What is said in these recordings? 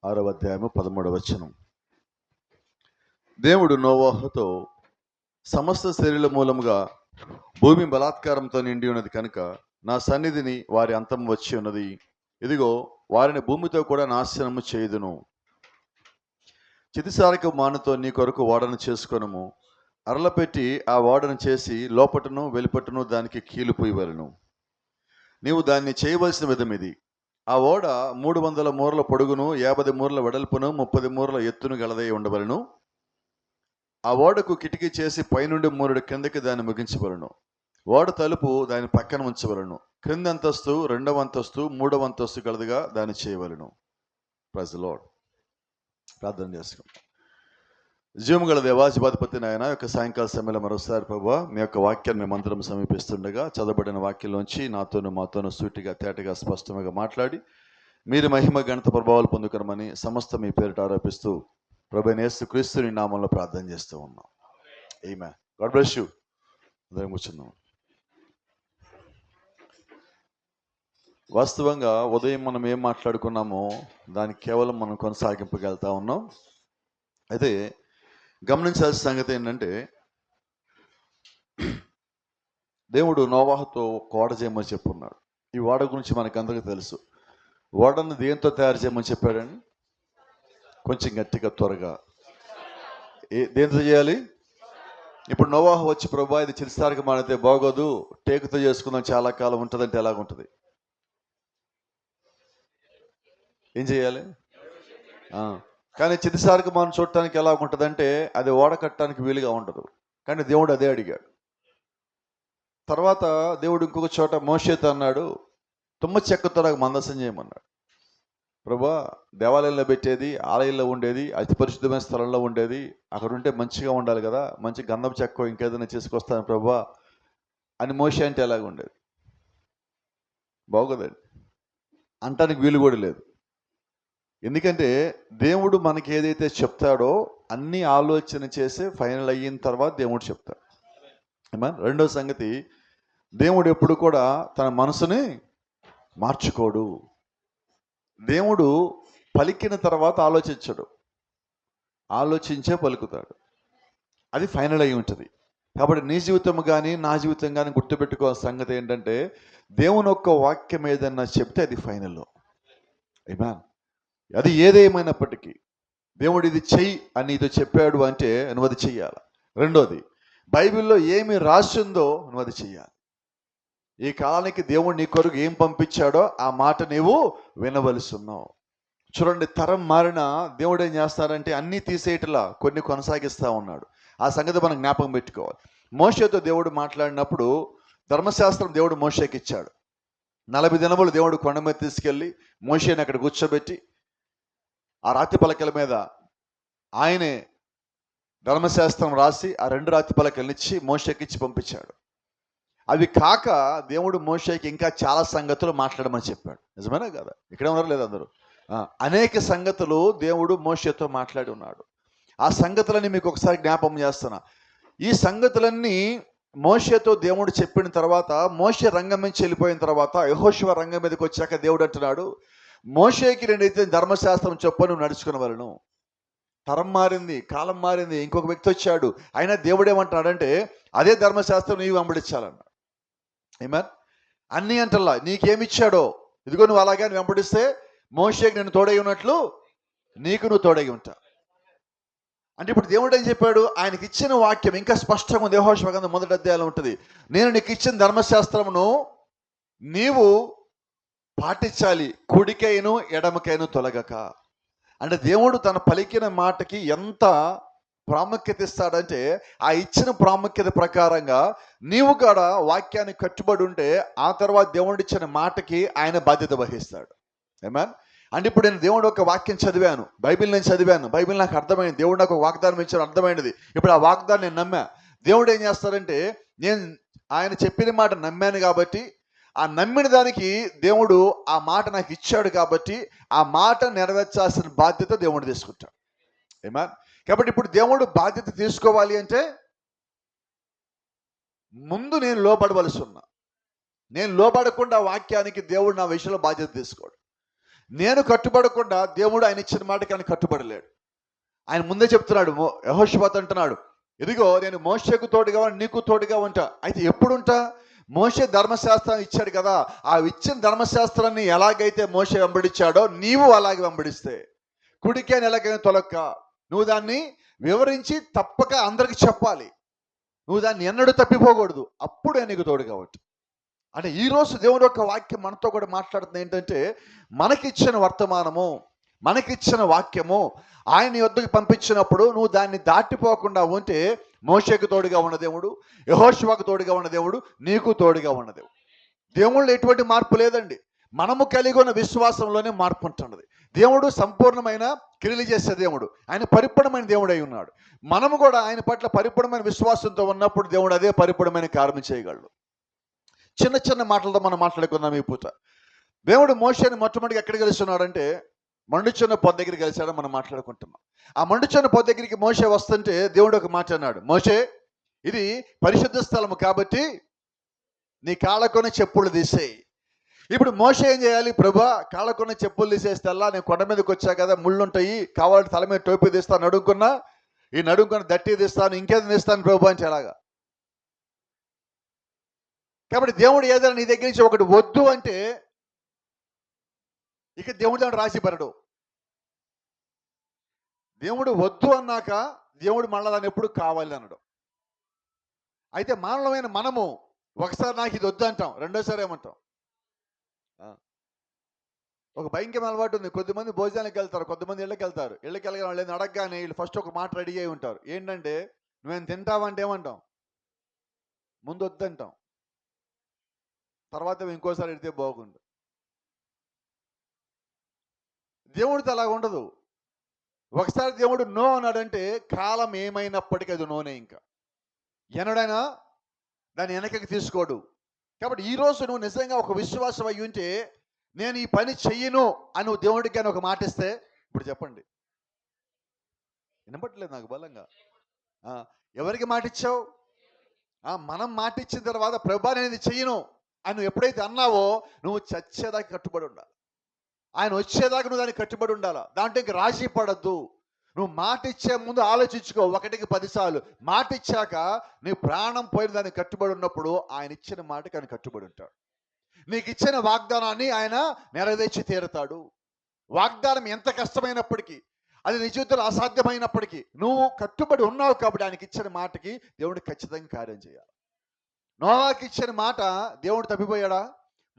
6వ అధ్యాయము 13వ వచనం. దేవుడు నోవాహుతో, సమస్త శరీర మూలముగా భూమి బలాత్కారంతో నిండి ఉన్నది కనుక నా సన్నిధిని వారి అంతం వచ్చి ఉన్నది. ఇదిగో, వారిని భూమితో కూడా నాశనము చేయుదును. చితిసారక మానుతో నీ కొరకు ఓడను చేసుకొనుము. అరలపెట్టి ఆ ఓడను చేసి లోపటను వెలుపటను దానికి కీలు పూయవలెను. నీవు దాన్ని చేయవలసిన విధం ఇది: ఆ ఓడ 300 మూరల పొడుగును, 50 మూరల వెడల్పును, 30 మూరల ఎత్తును గలదై ఉండవలను. ఆ ఓడకు కిటికీ చేసి పైనుండి మూరుడు కిందకి దాన్ని ముగించవలను. ఓడ తలుపు దాని పక్కన ఉంచవలను. క్రింద అంతస్తు, 2వ అంతస్తు, 3వ అంతస్తు గలదిగా దాన్ని చేయవలను. Praise the lord. ప్రార్థన చేసుకుంటాం. జీవము గల దేవాధిపతి నాయన, యొక్క సాయంకాల సమయంలో మరోసారి ప్రభువా, మీ యొక్క వాక్యాన్ని మేమందరం సమీపిస్తుండగా చదవబడిన వాక్యంలోంచి నాతోను మాతోను సూటిగా తేటగా స్పష్టంగా మాట్లాడి మీరు మహిమ ఘనత ప్రభావాలు పొందుకరమని సమస్త మీ పేరిట ఆరోపిస్తూ ప్రభువైన యేసుక్రీస్తుని నామంలో ప్రార్థన చేస్తూ ఉన్నాం. ఆమేన్. God bless you. అందరం కూర్చున్నాం. వాస్తవంగా ఉదయం మనం ఏం మాట్లాడుకున్నామో దానికి కేవలం మనం కొనసాగింపగలుగుతా ఉన్నాం. అయితే గమనించాల్సిన సంగతి ఏంటంటే, దేవుడు నోవాహుతో ఒక ఓడ చేయమని చెప్పున్నాడు. ఈ ఓడ గురించి మనకందరికీ తెలుసు. ఓడను దేంతో తయారు చేయమని చెప్పాడని కొంచెం గట్టిగా త్వరగా దేంతో చేయాలి? ఇప్పుడు నోవాహు వచ్చి, ప్రభువా ఇది చిరుస్తారక మానితే బాగోదు, టేకుతో చేసుకుందాం, చాలా కాలం ఉంటుందంటే ఎలాగుంటుంది? ఏం చేయాలి? కానీ చితిసారక మనం చూడటానికి ఎలా ఉంటుందంటే అది ఓడ కట్టడానికి వీలుగా ఉండదు. కానీ దేవుడు అదే అడిగాడు. తర్వాత దేవుడు ఇంకొక చోట మోషేతో అన్నాడు, తుమ్మ చెక్కతో నాకు మందసం చేయమన్నాడు. ప్రభువా, దేవాలయంలో పెట్టేది, ఆలయంలో ఉండేది, అతి పరిశుద్ధమైన స్థలంలో ఉండేది, అక్కడ ఉంటే మంచిగా ఉండాలి కదా, మంచి గంధం చెక్క ఇంకేదైనా చేసుకొస్తాను ప్రభువా అని మోషే అంటే ఎలాగ ఉండేది? బాగోదండి, అంటానికి వీలు కూడా లేదు. ఎందుకంటే దేవుడు మనకి ఏదైతే చెప్తాడో అన్ని ఆలోచన చేసి ఫైనల్ అయిన తర్వాత దేవుడు చెప్తాడు. రెండో సంగతి, దేవుడు ఎప్పుడు కూడా తన మనసుని మార్చుకోడు. దేవుడు పలికిన తర్వాత ఆలోచించడు, ఆలోచించే పలుకుతాడు. అది ఫైనల్ అయి ఉంటుంది. కాబట్టి నీ జీవితం కానీ నా జీవితం కానీ గుర్తుపెట్టుకోవాల్సిన సంగతి ఏంటంటే, దేవుని యొక్క వాక్యం ఏదన్నా చెప్తే అది ఫైనల్లో. ఆమేన్. అది ఏదేమైనప్పటికీ దేవుడు ఇది చెయ్యి అని ఇది చెప్పాడు అంటే నువ్వు అది చెయ్యాలి. రెండోది, బైబిల్లో ఏమి రాసిందో నువ్వు అది చెయ్యాలి. ఈ కాలానికి దేవుడు నీ కొరకు ఏం పంపించాడో ఆ మాట నీవు వినవలసి ఉన్నావు. చూడండి, తరం మారిన దేవుడు ఏం చేస్తాడంటే అన్నీ తీసేయటలా కొన్ని కొనసాగిస్తూ ఉన్నాడు. ఆ సంగతి మనం జ్ఞాపకం పెట్టుకోవాలి. మోషేతో దేవుడు మాట్లాడినప్పుడు ధర్మశాస్త్రం దేవుడు మోషేకి ఇచ్చాడు. 40 దినములు దేవుడు కొండ మీద తీసుకెళ్ళి మోషేని అక్కడ కూర్చోబెట్టి ఆ రాతి పలకల మీద ఆయనే ధర్మశాస్త్రం రాసి ఆ 2 రాతి పలకలనిచ్చి మోషేకి ఇచ్చి పంపించాడు. అవి కాక దేవుడు మోషేకి ఇంకా చాలా సంగతులు మాట్లాడమని చెప్పాడు. నిజమేనా కదా? ఇక్కడే ఉన్నారు లేదా అందరూ? అనేక సంగతులు దేవుడు మోషేతో మాట్లాడి ఉన్నాడు. ఆ సంగతులని మీకు ఒకసారి జ్ఞాపకం చేస్తున్నా. ఈ సంగతులన్నీ మోషేతో దేవుడు చెప్పిన తర్వాత, మోషే రంగం నుంచి వెళ్ళిపోయిన తర్వాత యెహోషువ రంగం మీదకి వచ్చాక దేవుడు అంటున్నాడు, మోషేకి నేనైతే ధర్మశాస్త్రం చొప్పున నువ్వు నడుచుకునవలను. తరం మారింది, కాలం మారింది, ఇంకొక వ్యక్తి వచ్చాడు. అయినా దేవుడు ఏమంటున్నాడంటే అదే ధర్మశాస్త్రం నీవు వెంబడించాలన్నాడు. ఆమేన్. అన్నీ అంటల్లా నీకేమిచ్చాడో ఇదిగో నువ్వు అలాగే వెంబడిస్తే మోషేకి నేను తోడై ఉన్నట్లు నీకు నువ్వు తోడై ఉంటా. అంటే ఇప్పుడు దేవుడు ఏం చెప్పాడు? ఆయనకి ఇచ్చిన వాక్యం ఇంకా స్పష్టంగా ఉంది. యెహోషువ గ్రంథం 1వ అధ్యాయంలో ఉంటుంది. నేను నీకు ఇచ్చిన ధర్మశాస్త్రమును నీవు పాటించాలి, కుడికైను ఎడమకైను తొలగక. అంటే దేవుడు తన పలికిన మాటకి ఎంత ప్రాముఖ్యత ఇస్తాడంటే ఆ ఇచ్చిన ప్రాముఖ్యత ప్రకారంగా నీవు కూడా వాక్యాన్ని కట్టుబడి ఉంటే ఆ తర్వాత దేవుడు ఇచ్చిన మాటకి ఆయన బాధ్యత వహిస్తాడు. ఆమేన్. అంటే ఇప్పుడు నేను దేవుడు ఒక వాక్యం చదివాను, బైబిల్ నేను చదివాను, బైబిల్ నాకు అర్థమైంది, దేవుడు నాకు ఒక వాగ్దానం ఇచ్చాను, అర్థమైనది. ఇప్పుడు ఆ వాగ్దానం నేను నమ్మా. దేవుడు ఏం చేస్తాడంటే నేను ఆయన చెప్పిన మాట నమ్మాను కాబట్టి ఆ నమ్మిన దానికి దేవుడు ఆ మాట నాకు ఇచ్చాడు కాబట్టి ఆ మాట నెరవేర్చాల్సిన బాధ్యత దేవుడు తీసుకుంటాడు. ఆమేన్. కాబట్టి ఇప్పుడు దేవుడు బాధ్యత తీసుకోవాలి అంటే ముందు నేను లోబడవలసి ఉన్నా. నేను లోబడకుండా వాక్యానికి దేవుడు నా విషయంలో బాధ్యత తీసుకోడు. నేను కట్టుబడకుండా దేవుడు ఆయన ఇచ్చిన మాటకి ఆయన కట్టుబడలేడు. ఆయన ముందే చెప్తున్నాడు, యెహోషువతో అంటున్నాడు, ఇదిగో నేను మోషేకు తోడుగా నీకు తోడుగా ఉంటా. అయితే ఎప్పుడు ఉంటా? మోషే ధర్మశాస్త్రాన్ని ఇచ్చాడు కదా, ఆ ఇచ్చిన ధర్మశాస్త్రాన్ని ఎలాగైతే మోషే వెంబడించాడో నీవు అలాగే వెంబడిస్తే, కుడికైనా ఎలాగైనా తొలక్క, నువ్వు దాన్ని వివరించి తప్పక అందరికి చెప్పాలి. నువ్వు దాన్ని ఎన్నడూ తప్పిపోకూడదు. అప్పుడే నీకు తోడుగా ఉంటుంది. అంటే ఈరోజు దేవుడి యొక్క వాక్యం మనతో కూడా మాట్లాడుతుంది ఏంటంటే, మనకిచ్చిన వర్తమానము, మనకిచ్చిన వాక్యము ఆయన యొద్దకు పంపించినప్పుడు నువ్వు దాన్ని దాటిపోకుండా ఉంటే, మోషేకు తోడుగా ఉన్న దేవుడు, యెహోషువకు తోడుగా ఉన్న దేవుడు, నీకు తోడుగా ఉన్న దేవుడు. దేవుళ్ళు ఎటువంటి మార్పు లేదండి. మనము కలిగి ఉన్న విశ్వాసంలోనే మార్పు ఉంటున్నది. దేవుడు సంపూర్ణమైన క్రియలు చేసే దేవుడు, ఆయన పరిపూర్ణమైన దేవుడు అయి ఉన్నాడు. మనము కూడా ఆయన పట్ల పరిపూర్ణమైన విశ్వాసంతో ఉన్నప్పుడు దేవుడు అదే పరిపూర్ణమైన కార్యం చేయగలడు. చిన్న చిన్న మాటలతో మనం మాట్లాడుకుందాం ఈ పూట. దేవుడు మోషేని మొట్టమొదటిగా ఎక్కడ కలిస్తున్నాడంటే, మండుచున్న పొద దగ్గర కలిశాడని మనం మాట్లాడుకుంటున్నాం. ఆ మండుచున్న పొద దగ్గరికి మోషే వస్తుంటే దేవుడు ఒక మాట అన్నాడు, మోషే ఇది పరిశుద్ధ స్థలము కాబట్టి నీ కాళ్ళకున్న చెప్పులు తీసేయి. ఇప్పుడు మోషే ఏం చేయాలి? ప్రభా, కాళ్ళకున్న చెప్పులు తీసేస్తేలా నేను కొండ మీదకి వచ్చా కదా, ముళ్ళు ఉంటాయి, కావాలంటే తల మీద టోపీ తీస్తాను, నడుముకున్న దట్టి తీస్తాను, ఇంకేది తీస్తాను ప్రభా అంటే ఎలాగా? కాబట్టి దేవుడు ఏదైనా నీ దగ్గర నుంచి ఒకటి వద్దు అంటే ఇక దేవుడు దాన్ని రాసి పడడు. దేవుడు వద్దు అన్నాక దేవుడు మళ్ళా దాన్ని ఎప్పుడు కావాలి అనడు. అయితే మానవులమైన మనము ఒకసారి నాకు ఇది వద్దు అంటాం, రెండోసారి ఏమంటాం? ఒక భయంకరమైన అలవాటు ఉంది. కొద్దిమంది భోజనానికి వెళ్తారు, కొంతమంది ఇళ్ళకి వెళ్తారు. ఇళ్ళకి వెళ్ళగానే వాళ్ళు అడగగానే వీళ్ళు ఫస్ట్ ఒక మాట రెడీ అయి ఉంటారు. ఏంటంటే, నువ్వేం తింటావంటే ఏమంటాం? ముందు వద్దంటాం, తర్వాత ఇంకోసారి ఎడితే బాగుండు. దేవుడితో అలాగ ఉండదు. ఒకసారి దేవుడు నో అన్నాడంటే కాలం ఏమైనప్పటికీ అది నోనే. ఇంకా ఎన్నడైనా దాన్ని వెనకకి తీసుకోడు. కాబట్టి ఈరోజు నువ్వు నిజంగా ఒక విశ్వాసం అయ్యి ఉంటే, నేను ఈ పని చెయ్యను అని నువ్వు దేవుడికి కానీ ఒక మాట ఇస్తే, ఇప్పుడు చెప్పండి, వినపట్లేదు నాకు బలంగా. ఎవరికి మాట ఇచ్చావు? మనం మాట ఇచ్చిన తర్వాత ప్రభా నేను ఇది చెయ్యను అని నువ్వు ఎప్పుడైతే అన్నావో, నువ్వు చచ్చేదాకా కట్టుబడి ఉండాలి. ఆయన వచ్చేదాకా నువ్వు దానికి కట్టుబడి ఉండాలా. దాంట్లో ఇంక రాజీ పడద్దు. నువ్వు మాట ఇచ్చే ముందు ఆలోచించుకో, 1కి 10 సార్లు. మాట ఇచ్చాక నీ ప్రాణం పోయిన దానికి కట్టుబడి ఉన్నప్పుడు ఆయన ఇచ్చిన మాటకి ఆయన కట్టుబడి ఉంటాడు. నీకు ఇచ్చిన వాగ్దానాన్ని ఆయన నెరవేర్చి తీరుతాడు. వాగ్దానం ఎంత కష్టమైనప్పటికీ, అది నీ జీవితంలో అసాధ్యమైనప్పటికీ నువ్వు కట్టుబడి ఉన్నావు కాబట్టి ఆయనకి ఇచ్చిన మాటకి దేవుడు ఖచ్చితంగా కార్యం చేయాలి. నోవాకి ఇచ్చిన మాట దేవుడు తప్పిపోయాడా?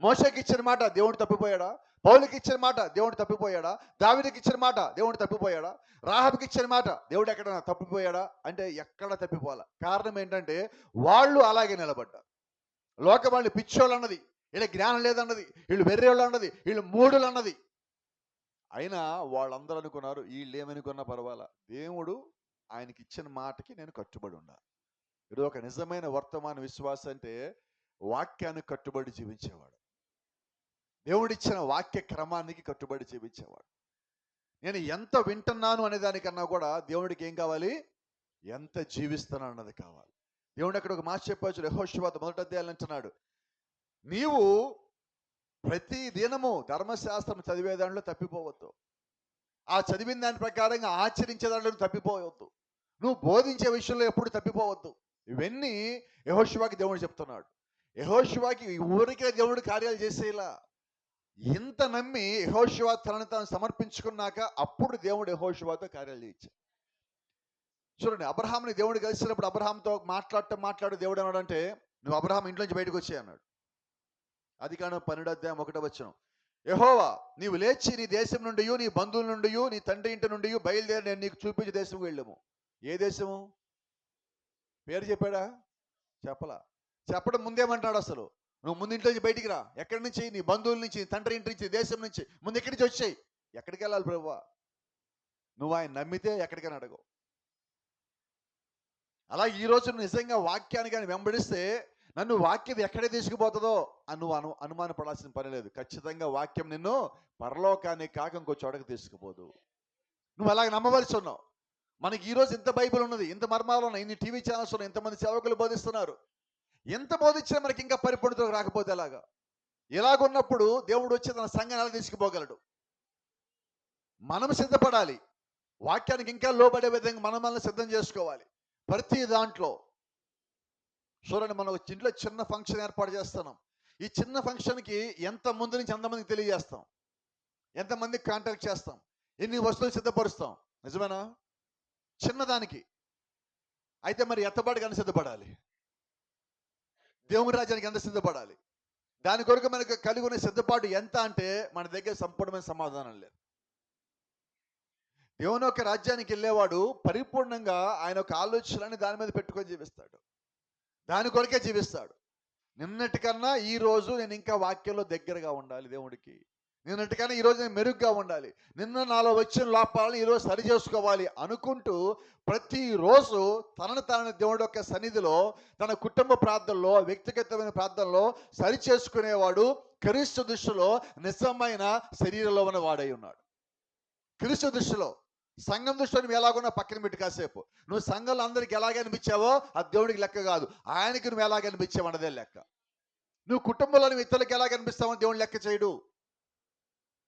మోషేకి ఇచ్చిన మాట దేవుడు తప్పిపోయాడా? పౌలుకి ఇచ్చిన మాట దేవుడు తప్పిపోయాడా? దావీదుకి ఇచ్చిన మాట దేవుడు తప్పిపోయాడా? రాహాబుకి ఇచ్చిన మాట దేవుడు ఎక్కడైనా తప్పిపోయాడా? అంటే ఎక్కడ తప్పిపోవాలా. కారణం ఏంటంటే వాళ్ళు అలాగే నిలబడ్డారు. లోకం వాళ్ళు పిచ్చోళ్ళు అన్నది, వీళ్ళ జ్ఞానం లేదన్నది, వీళ్ళు వెర్రేళ్ళు అన్నది, వీళ్ళు మూడులు అన్నది. అయినా వాళ్ళందరూ అనుకున్నారు, వీళ్ళు ఏమనుకున్నా పర్వాలా, దేవుడు ఆయనకి ఇచ్చిన మాటకి నేను కట్టుబడి ఉండాలి. ఇది ఒక నిజమైన వర్తమాన విశ్వాసం అంటే వాక్యానికి కట్టుబడి జీవించేవాడు, దేవుడిచ్చిన వాక్య క్రమానికి కట్టుబడి జీవించేవాడు. నేను ఎంత వింటున్నాను అనే దానికన్నా కూడా దేవుడికి ఏం కావాలి? ఎంత జీవిస్తున్నాను అన్నది కావాలి. దేవుడు అక్కడ ఒక మాట చెప్పవచ్చు. యెహోషువ 1వ అధ్యాయంలో అంటున్నాడు, నీవు ప్రతి దినము ధర్మశాస్త్రం చదివే దాంట్లో తప్పిపోవద్దు, ఆ చదివిన దాని ప్రకారంగా ఆచరించే దాంట్లో తప్పిపోవద్దు, నువ్వు బోధించే విషయంలో ఎప్పుడు తప్పిపోవద్దు. ఇవన్నీ యెహోషువకి దేవుడు చెప్తున్నాడు. యెహోషువకి ఊరికే దేవుడు కార్యాలు చేసేలా, ఇంత నమ్మి యెహోషువ తనను తాను సమర్పించుకున్నాక అప్పుడు దేవుడు యెహోషువతో కార్యాలు చేయించాడు. చూడండి, అబ్రహాంని దేవుడు కలిసినప్పుడు అబ్రహాంతో మాట్లాడు దేవుడు అన్నాడంటే, నువ్వు అబ్రహాం ఇంట్లోంచి బయటకు వచ్చే అన్నాడు. ఆదికాండం 12వ అధ్యాయం 1వ వచనం, యెహోవా నీవు లేచి నీ దేశం నుండి, నీ బంధువుల నుండి, నీ తండ్రి ఇంటి నుండి బయలుదేరి నేను నీకు చూపించే దేశం వెళ్ళము. ఏ దేశము? పేరు చెప్పాడా? చెప్పలా. చెప్పడం ముందేమంటాడు? అసలు నువ్వు ముందు ఇంట్లో నుంచి బయటికి రా. ఎక్కడి నుంచి? నీ బంధువుల నుంచి, తండ్రి ఇంటి నుంచి, దేశం నుంచి. ముందు ఎక్కడి నుంచి వచ్చాయి? ఎక్కడికి వెళ్ళాలి ప్రభువా? నువ్వు ఆయన నమ్మితే ఎక్కడికైనా అడగవు. అలా ఈరోజు నిజంగా వాక్యాన్ని కానీ వెంబడిస్తే, నన్ను వాక్యం ఎక్కడే తీసుకుపోతుందో అని నువ్వు అనుమానపడాల్సిన పని లేదు. ఖచ్చితంగా వాక్యం నిన్ను పరలోకాన్ని కాక ఇంకో చోటకి తీసుకుపోదు. నువ్వు అలాగ నమ్మవలసి ఉన్నావు. మనకి ఈరోజు ఇంత బైబిల్ ఉన్నది, ఇంత మర్మాలు ఉన్నాయి, ఇన్ని టీవీ ఛానల్స్ ఉన్నాయి, ఇంతమంది సేవకులు బోధిస్తున్నారు. ఎంత బోధించినా మనకి ఇంకా పరిపూర్ణతకు రాకపోతే ఎలాగా? ఇలాగున్నప్పుడు దేవుడు వచ్చి తన సంఘాన్ని ఎలా తీసుకుపోగలడు? మనం సిద్ధపడాలి. వాక్యానికి ఇంకా లోబడే విధంగా మనల్ని సిద్ధం చేసుకోవాలి. ప్రతి దాంట్లో చూడండి, మనం ఇంట్లో చిన్న ఫంక్షన్ ఏర్పాటు చేస్తున్నాం. ఈ చిన్న ఫంక్షన్కి ఎంత ముందు నుంచి ఎంతమందికి తెలియజేస్తాం, ఎంతమందికి కాంటాక్ట్ చేస్తాం, ఎన్ని వస్తువులు సిద్ధపరుస్తాం. నిజమేనా? చిన్నదానికి. అయితే మరి ఎత్తబాటుకి ఎంత సిద్ధపడాలి? దేవుని రాజ్యానికి ఎంత సిద్ధపడాలి? దాని కొరకు మనకు కలిగి ఉన్న సిద్ధపాటు ఎంత అంటే మన దగ్గర సంపూర్ణమైన సమాధానం లేదు. దేవుని యొక్క రాజ్యానికి వెళ్ళేవాడు పరిపూర్ణంగా ఆయన యొక్క ఆలోచనని దాని మీద పెట్టుకొని జీవిస్తాడు. దాని కొరకే జీవిస్తాడు. నిన్నటికన్నా ఈ రోజు నేను ఇంకా వాక్యంలో దగ్గరగా ఉండాలి దేవుడికి. నిన్నటికన్నా ఈరోజు నేను మెరుగ్గా ఉండాలి. నిన్న నాలో వచ్చిన లోపాలను ఈరోజు సరి చేసుకోవాలి అనుకుంటూ ప్రతిరోజు తనను దేవుడి యొక్క సన్నిధిలో, తన కుటుంబ ప్రార్థనలో, వ్యక్తిగతమైన ప్రార్థనలో సరి చేసుకునేవాడు క్రీస్తు దృష్టిలో నిజమైన శరీరంలో ఉన్న వాడై ఉన్నాడు. క్రీస్తు దృష్టిలో. సంఘం దృష్టిలో నువ్వు ఎలాగున్నా పక్కన పెట్టి కాసేపు. నువ్వు సంఘంలో అందరికి ఎలాగ అనిపించావో అది దేవుడికి లెక్క కాదు. ఆయనకి నువ్వు ఎలాగ అనిపించావు అన్నదే లెక్క. నువ్వు కుటుంబంలో నువ్వు ఇతరులకు ఎలాగ అనిపిస్తావో దేవుడు లెక్క చేయడు.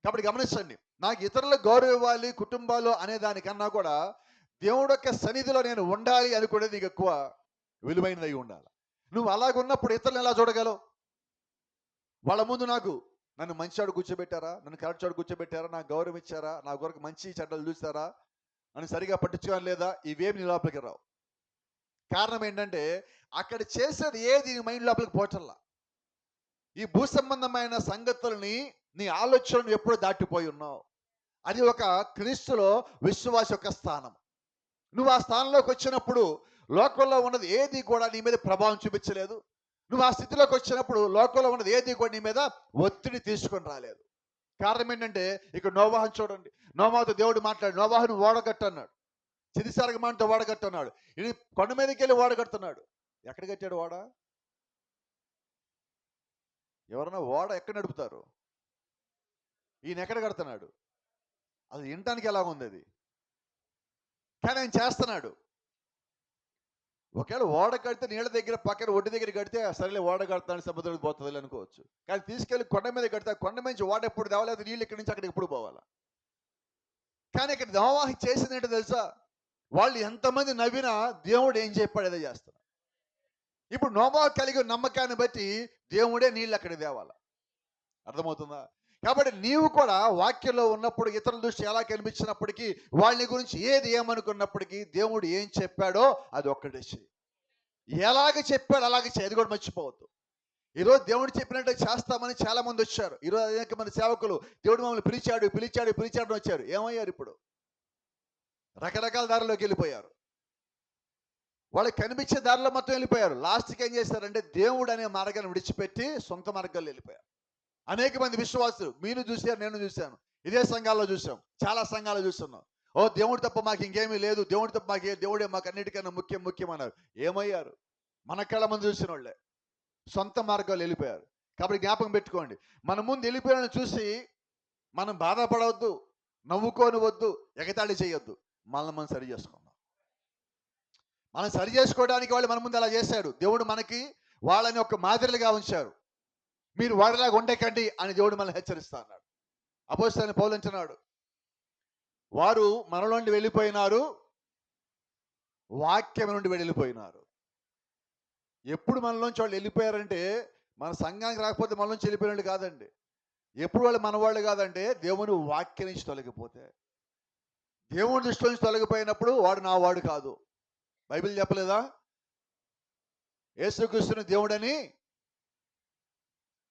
కాబట్టి గమనించండి, నాకు ఇతరులకు గౌరవం ఇవ్వాలి కుటుంబాలు అనే దానికన్నా కూడా దేవుడు యొక్క సన్నిధిలో నేను ఉండాలి అనుకునేది నీకు ఎక్కువ విలువైనది ఉండాలి. నువ్వు అలాగ ఉన్నప్పుడు ఇతరులను ఎలా చూడగలవు? వాళ్ళ ముందు నన్ను మంచివాడు కూర్చోబెట్టారా, నన్ను కరెక్ట్ కూర్చోబెట్టారా, నాకు గౌరవం ఇచ్చారా, నా కొరకు మంచి చెడ్డలు చూస్తారా, నన్ను సరిగా పట్టించుకోవాలి లేదా, ఇవేమి నీ లోపలికి రావు. కారణం ఏంటంటే అక్కడ చేసేది ఏది నీ మైండ్ లోపలికి పోవటంలా. ఈ భూ సంబంధమైన సంగతుల్ని నీ ఆలోచనను ఎప్పుడు దాటిపోయి ఉన్నావు. అది ఒక క్రీస్తులో విశ్వాస యొక్క స్థానం. నువ్వు ఆ స్థానంలోకి వచ్చినప్పుడు లోకంలో ఉన్నది ఏది కూడా నీ మీద ప్రభావం చూపించలేదు. నువ్వు ఆ స్థితిలోకి వచ్చినప్పుడు లోకంలో ఉన్నది ఏది కూడా నీ మీద ఒత్తిడి తీసుకొని రాలేదు. కారణం ఏంటంటే ఇక్కడ నోవాహును చూడండి. నోవాహుతో దేవుడు మాట్లాడు, నోవాహును ఓడగట్టు అన్నాడు. చిరిసరగమాంతో ఓడగట్టు అన్నాడు. ఇది కొండ మీదకి వెళ్ళి ఓడగడుతున్నాడు. ఎక్కడ కట్టాడు ఓడ? ఎవరన్నా ఓడ ఎక్కడ నడుపుతారు? ఈయన ఎక్కడ కడుతున్నాడు? అది వినటానికి ఎలాగుంది అది, కానీ ఆయన చేస్తున్నాడు. ఒకవేళ ఓడ కడితే నీళ్ళ దగ్గర పక్కన ఒడ్డు దగ్గర కడితే సరేలే ఓడ కడతాను సముద్రం పోతుంది అనుకోవచ్చు. కానీ తీసుకెళ్లి కొండ మీద కడితే కొండ నుంచి ఓడ ఎప్పుడు తేవలేదు, నీళ్ళు ఇక్కడి నుంచి అక్కడికి ఎప్పుడు పోవాలా? కానీ ఇక్కడ నోవాహు చేసింది ఏంటో తెలుసా? వాళ్ళు ఎంతమంది నవ్వినా దేవుడు ఏం చెప్పాడు అదే చేస్తున్నారు. ఇప్పుడు నోవాహు కలిగి నమ్మకాన్ని బట్టి దేవుడే నీళ్ళు అక్కడ తేవాలా. అర్థమవుతుందా? కాబట్టి నీవు కూడా వాక్యంలో ఉన్నప్పుడు ఇతరుల దృష్టి ఎలా కనిపించినప్పటికీ, వాళ్ళని గురించి ఏది ఏమనుకున్నప్పటికీ దేవుడు ఏం చెప్పాడో అది ఒక్కటే చెయ్యి. ఎలాగ చెప్పాడు అలాగే చెయ్యి. అది కూడా మర్చిపోవద్దు. ఈరోజు దేవుడు చెప్పినట్టు చేస్తామని చాలా మంది వచ్చారు. ఈరోజు అనేక మంది సేవకులు దేవుడు మమ్మల్ని పిలిచాడు వచ్చారు. ఏమయ్యారు? ఇప్పుడు రకరకాల దారిలోకి వెళ్ళిపోయారు. వాళ్ళకి కనిపించే దారిలో మొత్తం వెళ్ళిపోయారు. లాస్ట్కి ఏం చేశారంటే దేవుడు అనే మార్గాన్ని విడిచిపెట్టి సొంత మార్గాల్లో వెళ్ళిపోయారు. అనేక మంది విశ్వాసులు, మీరు చూశారు, నేను చూశాను, ఇదే సంఘాల్లో చూసాం, చాలా సంఘాలు చూస్తున్నాం. ఓ దేవుడు తప్ప మాకు ఇంకేమీ లేదు, దేవుడు తప్ప దేవుడే మాకు అన్నిటికన్నా ముఖ్యం అన్నారు. ఏమయ్యారు? మన కళ్ళ మంది చూసిన వాళ్ళే సొంత మార్గాలు వెళ్ళిపోయారు. కాబట్టి జ్ఞాపకం పెట్టుకోండి, మన ముందు వెళ్ళిపోయాలని చూసి మనం బాధపడవద్దు, నవ్వుకోనివద్దు, ఎగతాళి చేయొద్దు. మనం సరి చేసుకుందాం. మనం సరి చేసుకోవడానికి వాళ్ళు మన ముందు అలా చేశాడు. దేవుడు మనకి వాళ్ళని ఒక మాదిరిగా ఉంచారు. మీరు వాడిలాగా ఉండకండి అని దేవుడు మనల్ని హెచ్చరిస్తా అన్నాడు. అపోస్తలుడైన పౌలు అంటున్నాడు, వారు మనలో నుండి వెళ్ళిపోయినారు, వాక్యం నుండి వెళ్ళిపోయినారు. ఎప్పుడు మనలోంచి వాళ్ళు వెళ్ళిపోయారంటే మన సంఘానికి రాకపోతే మనలోంచి వెళ్ళిపోయినట్టు కాదండి. ఎప్పుడు వాళ్ళు మన వాళ్ళు కాదంటే దేవుని వాక్యం నుంచి తొలగిపోతే. దేవుని దృష్టి నుంచి తొలగిపోయినప్పుడు వాడు నా వాడు కాదు. బైబిల్ చెప్పలేదా? యేసుక్రీస్తుని దేవుడని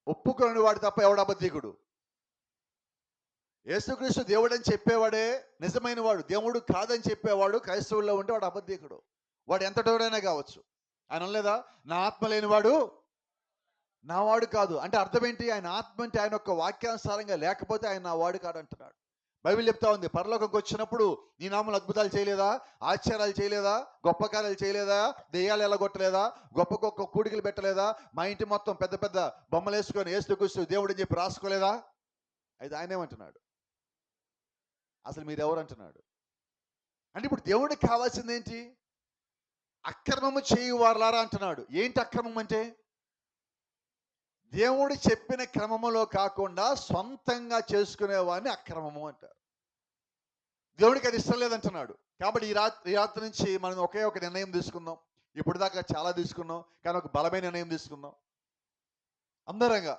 ఒప్పుకొని వాడు తప్ప ఎవడు అబద్ధికుడు? యేసుక్రీస్తు దేవుడని చెప్పేవాడే నిజమైన వాడు. దేవుడు కాదని చెప్పేవాడు క్రైస్తవుల్లో ఉంటే వాడు అబద్ధికుడు. వాడు ఎంతటోడైనా కావచ్చు. ఆయన అనలేదా, నా ఆత్మ లేనివాడు నా వాడు కాదు అంటే అర్థం ఏంటి? ఆయన ఆత్మ అంటే ఆయన యొక్క వాక్యానుసారంగా లేకపోతే ఆయన నా వాడు కాదు అంటున్నాడు. బైబిల్ చెప్తా ఉంది, పరలోకంకి వచ్చినప్పుడు నీ నామములు అద్భుతాలు చేయలేదా, ఆశ్చర్యాలు చేయలేదా, గొప్ప కార్యాలు చేయలేదా, దెయ్యాలు ఎలగొట్టలేదా, గొప్ప కూడికలు పెట్టలేదా, మా ఇంటి మొత్తం పెద్ద పెద్ద బొమ్మలు వేసుకొని యేసుక్రీస్తు దేవుడు అని చెప్పి రాసుకోలేదా? అయితే ఆయన ఏమంటున్నాడు? అసలు మీరెవరు అంటున్నాడు? అంటే ఇప్పుడు దేవుడికి కావాల్సింది ఏంటి? అక్రమము చేయువారులారా అంటున్నాడు. ఏంటి అక్రమం అంటే? దేవుడు చెప్పిన క్రమములో కాకుండా సొంతంగా చేసుకునేవాడిని అక్రమము అంటారు. దేవుడికి అది ఇష్టం లేదంటున్నాడు. కాబట్టి ఈ రాత్రి నుంచి మనం ఒకే ఒక నిర్ణయం తీసుకుందాం. ఇప్పుడు దాకా చాలా తీసుకున్నాం, కానీ ఒక బలమైన నిర్ణయం తీసుకుందాం. అందరంగా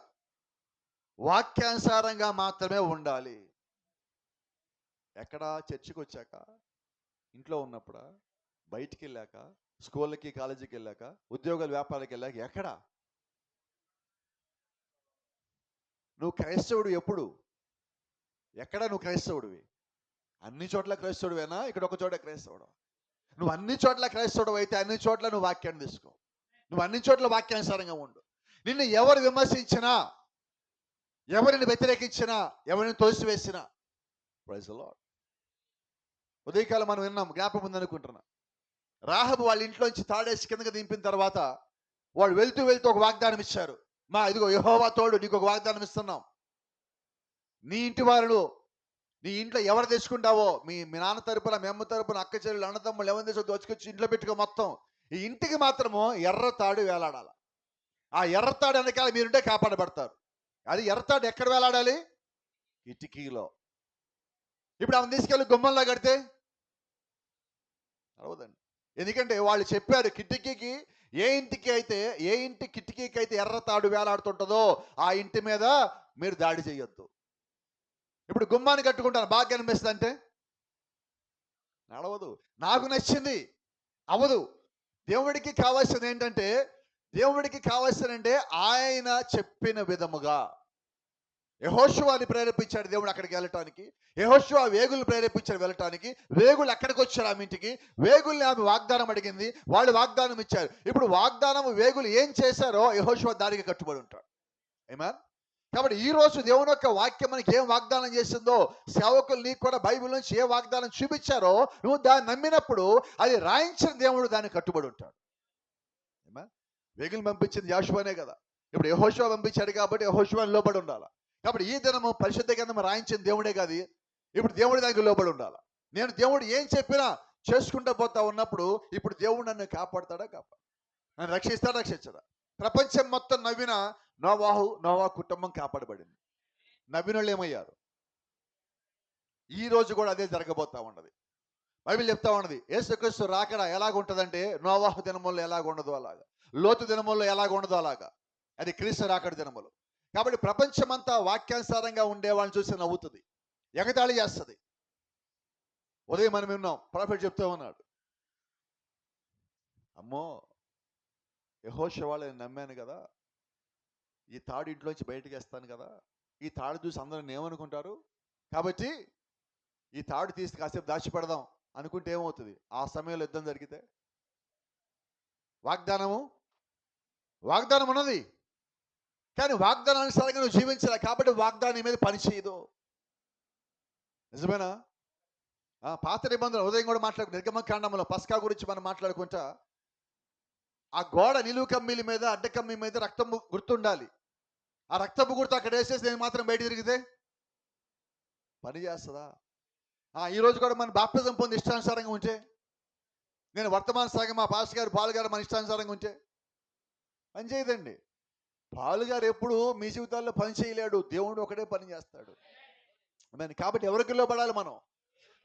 వాక్యానుసారంగా మాత్రమే ఉండాలి. ఎక్కడ? చర్చికి వచ్చాక, ఇంట్లో ఉన్నప్పుడా, బయటికి వెళ్ళాక, స్కూళ్ళకి కాలేజీకి వెళ్ళాక, ఉద్యోగాలు వ్యాపారాలకు వెళ్ళాక, ఎక్కడ? నువ్వు క్రైస్తవుడు ఎప్పుడు? ఎక్కడ నువ్వు క్రైస్తవుడివి? అన్ని చోట్ల క్రైస్తవుడివేనా? ఇక్కడ ఒక చోట క్రైస్తవుడు? నువ్వు అన్ని చోట్ల క్రైస్తవుడు అయితే అన్ని చోట్ల నువ్వు వాక్యాన్ని తీసుకో. నువ్వు అన్ని చోట్ల వాక్యానుసారంగా ఉండు. నిన్ను ఎవరు విమర్శించినా, ఎవరిని వ్యతిరేకించినా, ఎవరిని తోసివేసినా, ప్రైజ్ ది లార్డ్. ఉదయకాలం మనం విన్నాం, జ్ఞాపకం ఉందనుకుంటున్నా. రాహబు వాళ్ళ ఇంట్లోంచి తాడేసి కిందకి దింపిన తర్వాత వాళ్ళు వెళ్తూ వెళ్తూ ఒక వాగ్దానం ఇచ్చారు. మా ఇదిగో యెహోవా తోడు, నీకు ఒక వాగ్దానం ఇస్తున్నాం. నీ ఇంటి వారు, నీ ఇంట్లో ఎవరు తెచ్చుకుంటావో, మీ మీ నాన్న తరపున, మీ అమ్మ తరపున, అక్క చెల్లెలు, అన్నదమ్ములు ఎవరిని తెచ్చి వచ్చుకొచ్చి ఇంట్లో పెట్టుకో మొత్తం. ఈ ఇంటికి మాత్రము ఎర్ర తాడు వేలాడాలి. ఆ ఎర్ర తాడు వెనకాల మీరుంటే కాపాడబడతారు. అది ఎర్ర తాడు ఎక్కడ వేలాడాలి? కిటికీలో. ఇప్పుడు ఆమె తీసుకెళ్ళి గుమ్మంలో కడితే అరవదండి. ఎందుకంటే వాళ్ళు చెప్పారు, కిటికీకి ఏ ఇంటి కిటికీకి అయితే ఎర్ర తాడు వేలాడుతుంటుందో ఆ ఇంటి మీద మీరు దాడి చేయొద్దు. ఇప్పుడు గుమ్మాన్ని కట్టుకుంటాను, బాగా కనిపిస్తుంది అంటే నడవదు. నాకు నచ్చింది అవదు. దేవుడికి కావాల్సింది ఏంటంటే, ఆయన చెప్పిన విధముగా. యెహోషువని ప్రేరేపించాడు దేవుడు అక్కడికి వెళ్ళటానికి. యెహోషువ వేగులు ప్రేరేపించాడు వెళ్ళటానికి. వేగులు ఎక్కడికి వచ్చారు ఆమె ఇంటికి. వేగుల్ని ఆమె వాగ్దానం అడిగింది, వాళ్ళు వాగ్దానం ఇచ్చారు. ఇప్పుడు వాగ్దానం వేగులు ఏం చేశారో యెహోషువ దానికి కట్టుబడి ఉంటాడు. ఆమేన్. కాబట్టి ఈ రోజు దేవుని యొక్క వాక్యం మనకి ఏం వాగ్దానం చేసిందో, సేవకులు నీకు కూడా బైబిల్ నుంచి ఏ వాగ్దానం చూపించారో నువ్వు దాన్ని నమ్మినప్పుడు అది రాయించిన దేవుడు దానికి కట్టుబడి ఉంటాడు. ఆమేన్. వేగులు పంపించింది యెహోషువనే కదా. ఇప్పుడు యెహోషువ పంపించాడు కాబట్టి యెహోషువని లోబడి ఉండాలి. కాబట్టి ఈ దినము పరిశుద్ధ గ్రంథం రాయించిన దేవుడే కాదు. ఇప్పుడు దేవుడి దానికి లోబడి ఉండాలి. నేను దేవుడు ఏం చెప్పినా చేసుకుంటూ పోతా ఉన్నప్పుడు ఇప్పుడు దేవుడు నన్ను కాపాడతాడా? నన్ను రక్షిస్తాడా? రక్షించడా? ప్రపంచం మొత్తం నవ్విన నోవా కుటుంబం కాపాడబడింది. నవ్విన వాళ్ళు ఏమయ్యారు? ఈ రోజు కూడా అదే జరగబోతా ఉన్నది. బైబిల్ చెప్తా ఉన్నది, యేసుక్రీస్తు రాకడ ఎలాగుంటుందంటే నోవాహు దినముల్లో ఎలాగుండదో అలాగా, లోతు దినముల్లో ఎలాగుండదో అలాగా. అది క్రీస్తు రాకడ దినములు. కాబట్టి ప్రపంచమంతా వాక్యానుసారంగా ఉండే వాళ్ళని చూసి నవ్వుతుంది, ఎగతాళి చేస్తుంది. ఉదయం మనం విన్నాం, ప్రాఫెట్ చెప్తూ ఉన్నాడు, అమ్మో యెహోషువ వాళ్ళని నమ్మాను కదా, ఈ తాడు ఇంట్లోంచి బయటకు వేస్తాను కదా, ఈ తాడు చూసి అందరూ ఏమనుకుంటారు, కాబట్టి ఈ తాడు తీసి కాసేపు దాచిపెడదాం అనుకుంటే ఏమవుతుంది? ఆ సమయంలో యుద్ధం జరిగితే వాగ్దానం ఉన్నది, కానీ వాగ్దానానుసారంగా నువ్వు జీవించాలి. కాబట్టి వాగ్దానం మీద పని చేయదు. నిజమేనా? పాత నిబంధన ఉదయం కూడా నిర్గమకాండంలో పస్కా గురించి మనం మాట్లాడుకుంటా, ఆ గోడ నిలువు కమ్మీల మీద, అడ్డ కమ్మీ మీద రక్తం గుర్తుండాలి. ఆ రక్తపు గుర్తు అక్కడ వేసేసి నేను మాత్రం బయట తిరిగితే పని చేస్తుందా? ఈ రోజు కూడా మన బాప్తిజం పొంది ఇష్టానుసారంగా ఉంటే, నేను వర్తమాన సాగం మా పాస్ గారు పాలు గారు మన ఇష్టానుసారంగా ఉంటే పని చేయదండి. పాలు గారు ఎప్పుడు మీ జీవితాల్లో పని చేయలేడు, దేవుడు ఒకటే పని చేస్తాడు. కాబట్టి ఎవరికి లోబడాలి? మనం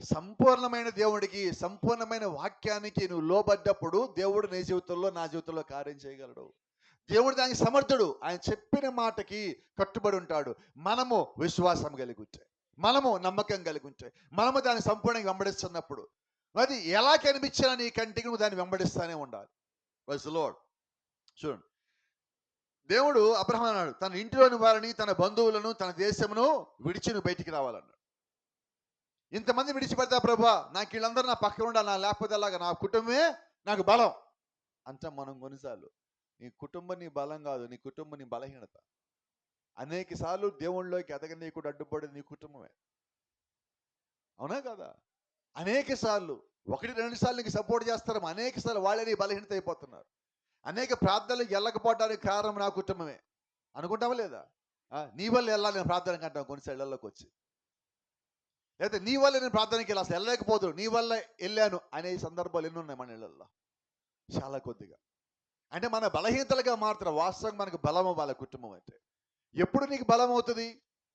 సంపూర్ణమైన దేవుడికి, సంపూర్ణమైన వాక్యానికి నువ్వు లోబడ్డప్పుడు దేవుడు నీ జీవితంలో, నా జీవితంలో కార్యం చేయగలడు. దేవుడు దానికి సమర్థుడు. ఆయన చెప్పిన మాటకి కట్టుబడి ఉంటాడు. మనము విశ్వాసం కలిగి ఉంటే, మనము నమ్మకం కలిగి ఉంటే, మనము దాన్ని సంపూర్ణంగా వెంబడిస్తున్నప్పుడు అది ఎలా కనిపించినా నీ కంటికి నువ్వు దాన్ని వెంబడిస్తానే ఉండాలి. Praise the Lord. చూడండి, దేవుడు అబ్రహాం అన్నాడు, తన ఇంటిలోని వారిని, తన బంధువులను, తన దేశమును విడిచి నువ్వు బయటికి రావాలన్నాడు. ఇంతమంది విడిచిపెడతా ప్రభా, నాకు వీళ్ళందరూ నా పక్కన ఉండాలి, నా లేకపోతే అలాగా నా కుటుంబమే నాకు బలం అంటాం మనం కొన్నిసార్లు. నీ కుటుంబం నీ బలం కాదు, నీ కుటుంబం నీ బలహీనత. అనేక సార్లు దేవుళ్ళలోకి ఎదగనీయకుండా అడ్డుపడేది నీ కుటుంబమే. అవునా కదా? అనేక సార్లు, 1-2 సార్లు నీకు సపోర్ట్ చేస్తారు, అనేక సార్లు వాళ్ళే నీ బలహీనత అయిపోతున్నారు. అనేక ప్రార్థనలకు వెళ్ళకపోవడానికి కారణం నా కుటుంబమే అనుకుంటావా లేదా? నీ వల్ల వెళ్ళాలి నేను ప్రార్థనకి అంటాం కొన్నిసార్లు ఇళ్ళలోకి వచ్చి, లేదా నీ వల్ల నేను ప్రార్థనకి వెళ్ళి అసలు వెళ్ళలేకపోదు, నీ వల్ల వెళ్ళాను అనే సందర్భాలు ఎన్ని ఉన్నాయి మన ఇళ్ళల్లో? చాలా కొద్దిగా. అంటే మన బలహీనతలుగా మాత్రం వాస్తవం మనకు బలము వాళ్ళ కుటుంబం అంటే. ఎప్పుడు నీకు బలం అవుతుంది?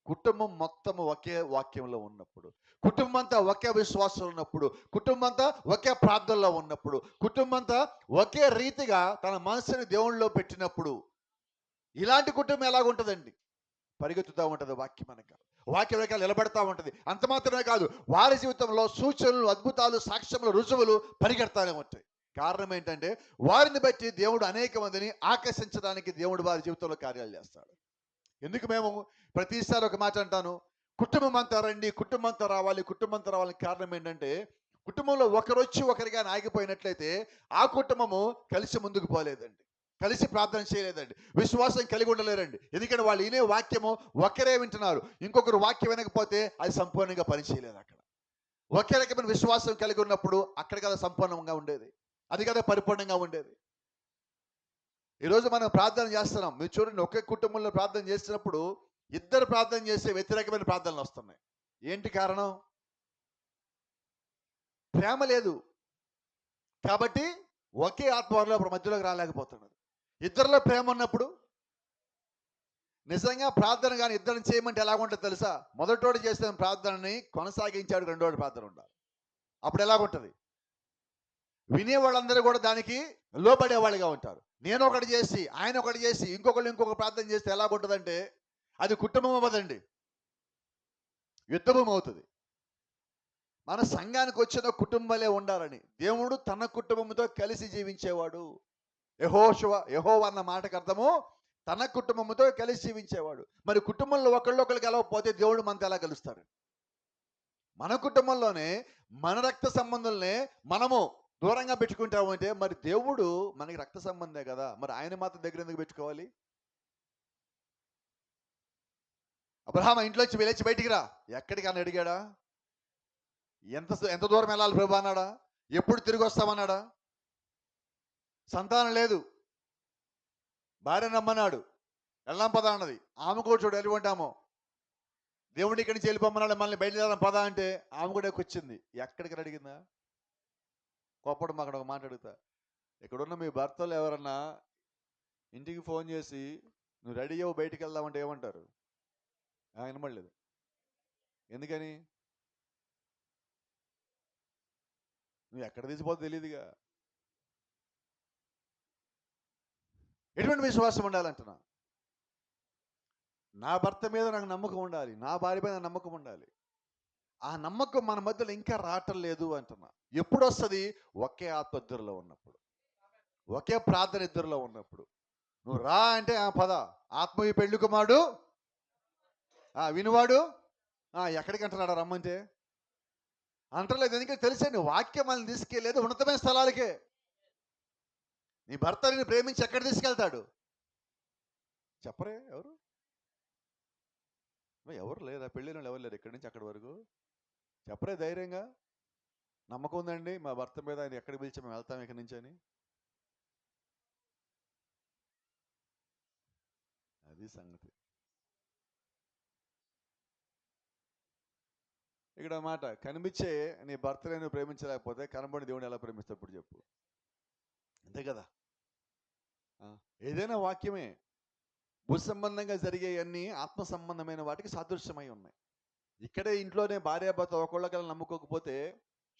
కుటుంబం మొత్తం ఒకే వాక్యంలో ఉన్నప్పుడు, కుటుంబం అంతా ఒకే విశ్వాసంలో ఉన్నప్పుడు, కుటుంబం అంతా ఒకే ప్రార్థనలో ఉన్నప్పుడు, కుటుంబం అంతా ఒకే రీతిగా తన మనసుని దేవుళ్ళలో పెట్టినప్పుడు, ఇలాంటి కుటుంబం ఎలాగుంటుందండి? పరిగెత్తుతూ ఉంటుంది వాక్యం అనక, వాక్యం వెనకాల నిలబడతా ఉంటుంది. అంత మాత్రమే కాదు, వారి జీవితంలో సూచనలు, అద్భుతాలు, సాక్ష్యములు, రుజువులు పరిగెడతానే ఉంటాయి. కారణం ఏంటంటే వారిని బట్టి దేవుడు అనేక మందిని ఆకర్షించడానికి దేవుడు వారి జీవితంలో కార్యాలు చేస్తాడు. ఎందుకు మేము ప్రతిసారి ఒక మాట అంటాను, కుటుంబం అంతా రండి, కుటుంబం అంతా రావాలి, కుటుంబం అంతా రావాలని కారణం ఏంటంటే, కుటుంబంలో ఒకరు వచ్చి ఒకరిగా ఆగిపోయినట్లయితే ఆ కుటుంబము కలిసి ముందుకు పోలేదండి, కలిసి ప్రార్థన చేయలేదండి, విశ్వాసం కలిగి ఉండలేరండి. ఎందుకంటే వాళ్ళు వినే వాక్యము ఒకరే వింటున్నారు, ఇంకొకరు వాక్యం వినకపోతే అది సంపూర్ణంగా పనిచేయలేదు. అక్కడ ఒకే రకమైన విశ్వాసం కలిగి ఉన్నప్పుడు అక్కడ కదా సంపూర్ణంగా ఉండేది, అది కదా పరిపూర్ణంగా ఉండేది. ఈరోజు మనం ప్రార్థన చేస్తున్నాం, మీరు చూడండి, ఒకే కుటుంబంలో ప్రార్థన చేసినప్పుడు ఇద్దరు ప్రార్థన చేసే వ్యతిరేకమైన ప్రార్థనలు వస్తున్నాయి. ఏంటి కారణం? ప్రేమ లేదు కాబట్టి ఒకే ఆత్మలో మధ్యలోకి రాలేకపోతున్నది. ఇద్దరిలో ప్రేమ ఉన్నప్పుడు నిజంగా ప్రార్థన కానీ ఇద్దరిని చేయమంటే ఎలాగుంటుంది తెలుసా? మొదటోడు చేసిన ప్రార్థనని కొనసాగించాడు, రెండోడు ప్రార్థన ఉండాలి. అప్పుడు ఎలాగుంటుంది? వినే వాళ్ళందరూ కూడా దానికి లోబడే వాళ్ళుగా ఉంటారు. నేను ఒకటి చేసి, ఆయన ఒకటి చేసి, ఇంకొక ప్రార్థన చేస్తే ఎలాగుంటుందంటే అది కుటుంబం అవ్వదండి, యుద్ధభూమి అవుతుంది. మన సంఘానికి వచ్చిన కుటుంబాలే ఉండాలని, దేవుడు తన కుటుంబంతో కలిసి జీవించేవాడు. యెహోవా అన్న మాటకు అర్థము తన కుటుంబంతో కలిసి జీవించేవాడు. మరి కుటుంబంలో ఒకళ్ళు కలవకపోతే దేవుడు మనతో ఎలా కలుస్తాడు? మన కుటుంబంలోనే మన రక్త సంబంధుల్నే మనము దూరంగా పెట్టుకుంటామంటే మరి దేవుడు మనకి రక్త సంబంధే కదా, మరి ఆయన మాత్రం దగ్గర ఎందుకు పెట్టుకోవాలి? అబ్రహాం ఇంట్లోంచి వెళ్ళి బయటికి రా, ఎక్కడికి అని అడిగాడా? ఎంత దూరం వెళ్ళాలి ప్రభు అన్నాడా? ఎప్పుడు తిరిగి వస్తామన్నాడా? సంతానం లేదు, భార్య నమ్మన్నాడు, వెళ్ళాం పదా అన్నది. ఆమె కూడా చూడు ఎలా ఉంటామో, దేవుడి ఇక్కడి నుంచి వెళ్ళిపోమన్నాడు, మనల్ని బయలుదేరాం పదా అంటే ఆమె కూడా వచ్చింది. ఎక్కడికి అడిగిందా? కోపడం అక్కడ ఒక మాట అడుగుతా, ఇక్కడున్న మీ భర్తలు ఎవరన్నా ఇంటికి ఫోన్ చేసి నువ్వు రెడీ అవ్వు బయటికి వెళ్దామంటే ఏమంటారు? వినమలేదు. ఎందుకని? నువ్వు ఎక్కడ తీసిపోతే తెలియదుగా. ఎటువంటి విశ్వాసం ఉండాలంటున్నా? నా భర్త మీద నాకు నమ్మకం ఉండాలి, నా భార్య మీద నమ్మకం ఉండాలి. ఆ నమ్మకం మన మధ్యలో ఇంకా రావటం లేదు అంటున్నా. ఎప్పుడు వస్తుంది? ఒకే ఆత్మ ఇద్దరిలో ఉన్నప్పుడు, ఒకే ప్రార్థన ఇద్దరిలో ఉన్నప్పుడు. నువ్వు రా అంటే పద, ఆత్మ ఈ పెళ్లి కుమారుడు వినువాడు ఎక్కడికి అంటున్నాడు రమ్మంటే? అంటలేదు. ఎందుకంటే తెలుసండి, వాక్యం మనల్ని తీసుకెళ్ళేది ఉన్నతమైన స్థలాలకే. నీ భర్త నిన్ను ప్రేమించి ఎక్కడ తీసుకెళ్తాడు? చెప్పరే ఎవరు? ఎవరు లేదా? పెళ్ళిన ఎవరు లేరు ఇక్కడి నుంచి అక్కడి వరకు? చెప్పరే ధైర్యంగా, నమ్మకం ఉందండి మా భర్త మీద, ఆయన ఎక్కడికి పిలిచి మేము వెళ్తాం ఇక్కడి నుంచి అని. అది సంగతి. ఇక్కడ మాట, కనిపించే నీ భర్తని నువ్వు ప్రేమించలేకపోతే కనబడి దేవుని ఎలా ప్రేమిస్తావు ఇప్పుడు చెప్పు? అంతే కదా. ఏదైనా వాక్యమే. భూ సంబంధంగా జరిగేవన్నీ ఆత్మ సంబంధమైన వాటికి సాదృశ్యమై ఉన్నాయి. ఇక్కడే ఇంట్లోనే భార్యాభర్త ఒకళ్ళకల్లా నమ్ముకోకపోతే,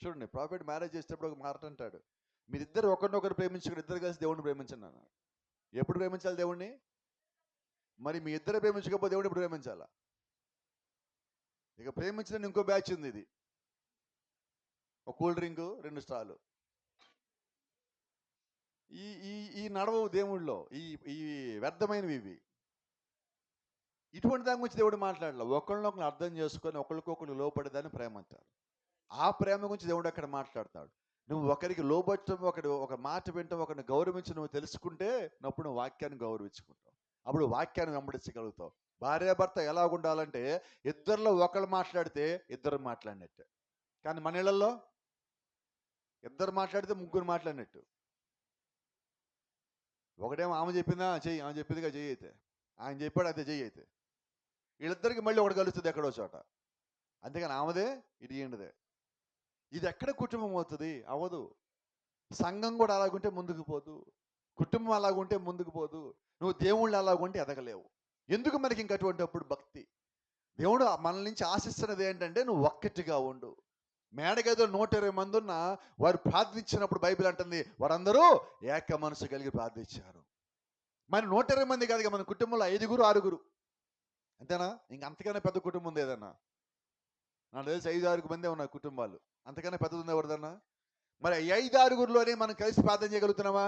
చూడండి, ప్రాఫిట్ మ్యారేజ్ చేసేటప్పుడు ఒక మాట అంటాడు, మీరిద్దరు ఒకరినొకరు ప్రేమించుకుని ఇద్దరు కలిసి దేవుడిని ప్రేమించండి అన్నాడు. ఎప్పుడు ప్రేమించాలి దేవుణ్ణి? మరి మీ ఇద్దరు ప్రేమించకపోతే దేవుడు ఎప్పుడు ప్రేమించాలా? ఇక ప్రేమించడానికి ఇంకో బ్యాచ్ ఉంది. ఇది ఒక కూల్ డ్రింక్ 2 స్టార్లు. ఈ ఈ ఈ నడవవు దేవుళ్ళలో, ఈ ఈ వ్యర్థమైనవి ఇవి. ఇటువంటి దాని గురించి దేవుడు మాట్లాడలే. ఒకళ్ళనొకరు అర్థం చేసుకొని ఒకరికొకరు లోపడేదాన్ని ప్రేమ అంటారు. ఆ ప్రేమ గురించి దేవుడు అక్కడ మాట్లాడతాడు. నువ్వు ఒకరికి లోబట్టం, ఒక మాట వింటాం, ఒకరిని గౌరవించి నువ్వు తెలుసుకుంటే అప్పుడు నువ్వు వాక్యాన్ని గౌరవించుకుంటావు, అప్పుడు వాక్యాన్ని వెంబడించగలుగుతావు. భార్యాభర్త ఎలా ఉండాలంటే ఇద్దరిలో ఒకళ్ళు మాట్లాడితే ఇద్దరు మాట్లాడినట్టే. కానీ మన ఇళ్లలో ఇద్దరు మాట్లాడితే ముగ్గురు మాట్లాడినట్టు. ఒకటేమో ఆమె చెప్పిందా చెయ్యి, ఆమె చెప్పిందిగా చెయ్యి, అయితే ఆయన చెప్పాడు అయితే చెయ్యి, అయితే వీళ్ళిద్దరికి మళ్ళీ ఒకటి కలుస్తుంది ఎక్కడో చోట. అంతేగాని ఆమెదే ఇది ఏంటిదే. ఇది ఎక్కడ కుటుంబం అవుతుంది? అవ్వదు. సంఘం కూడా అలాగుంటే ముందుకు పోదు, కుటుంబం అలాగుంటే ముందుకు పోదు, నువ్వు దేవుళ్ళు అలాగుంటే ఎదగలేవు. ఎందుకు మనకి ఇంకటువంటిప్పుడు భక్తి? దేవుడు మన నుంచి ఆశిస్తున్నది ఏంటంటే నువ్వు ఒక్కటిగా ఉండు. మేడగదిలో 120 మంది ఉన్న వారు ప్రార్థించినప్పుడు బైబిల్ అంటుంది వారందరూ ఏక మనసు కలిగి ప్రార్థించారు. మరి 120 మంది కాదు, మన కుటుంబంలో 5గురు 6గురు అంతేనా? ఇంక అంతకన్నా పెద్ద కుటుంబం ఉంది ఏదన్నా? నాకు తెలిసి 5-6 మందే ఉన్నాయి కుటుంబాలు. అంతకన్నా పెద్దది ఉంది ఎవరిదన్నా? మరి 5-6గురిలోనే మనం కలిసి ప్రార్థన చేయగలుగుతున్నామా?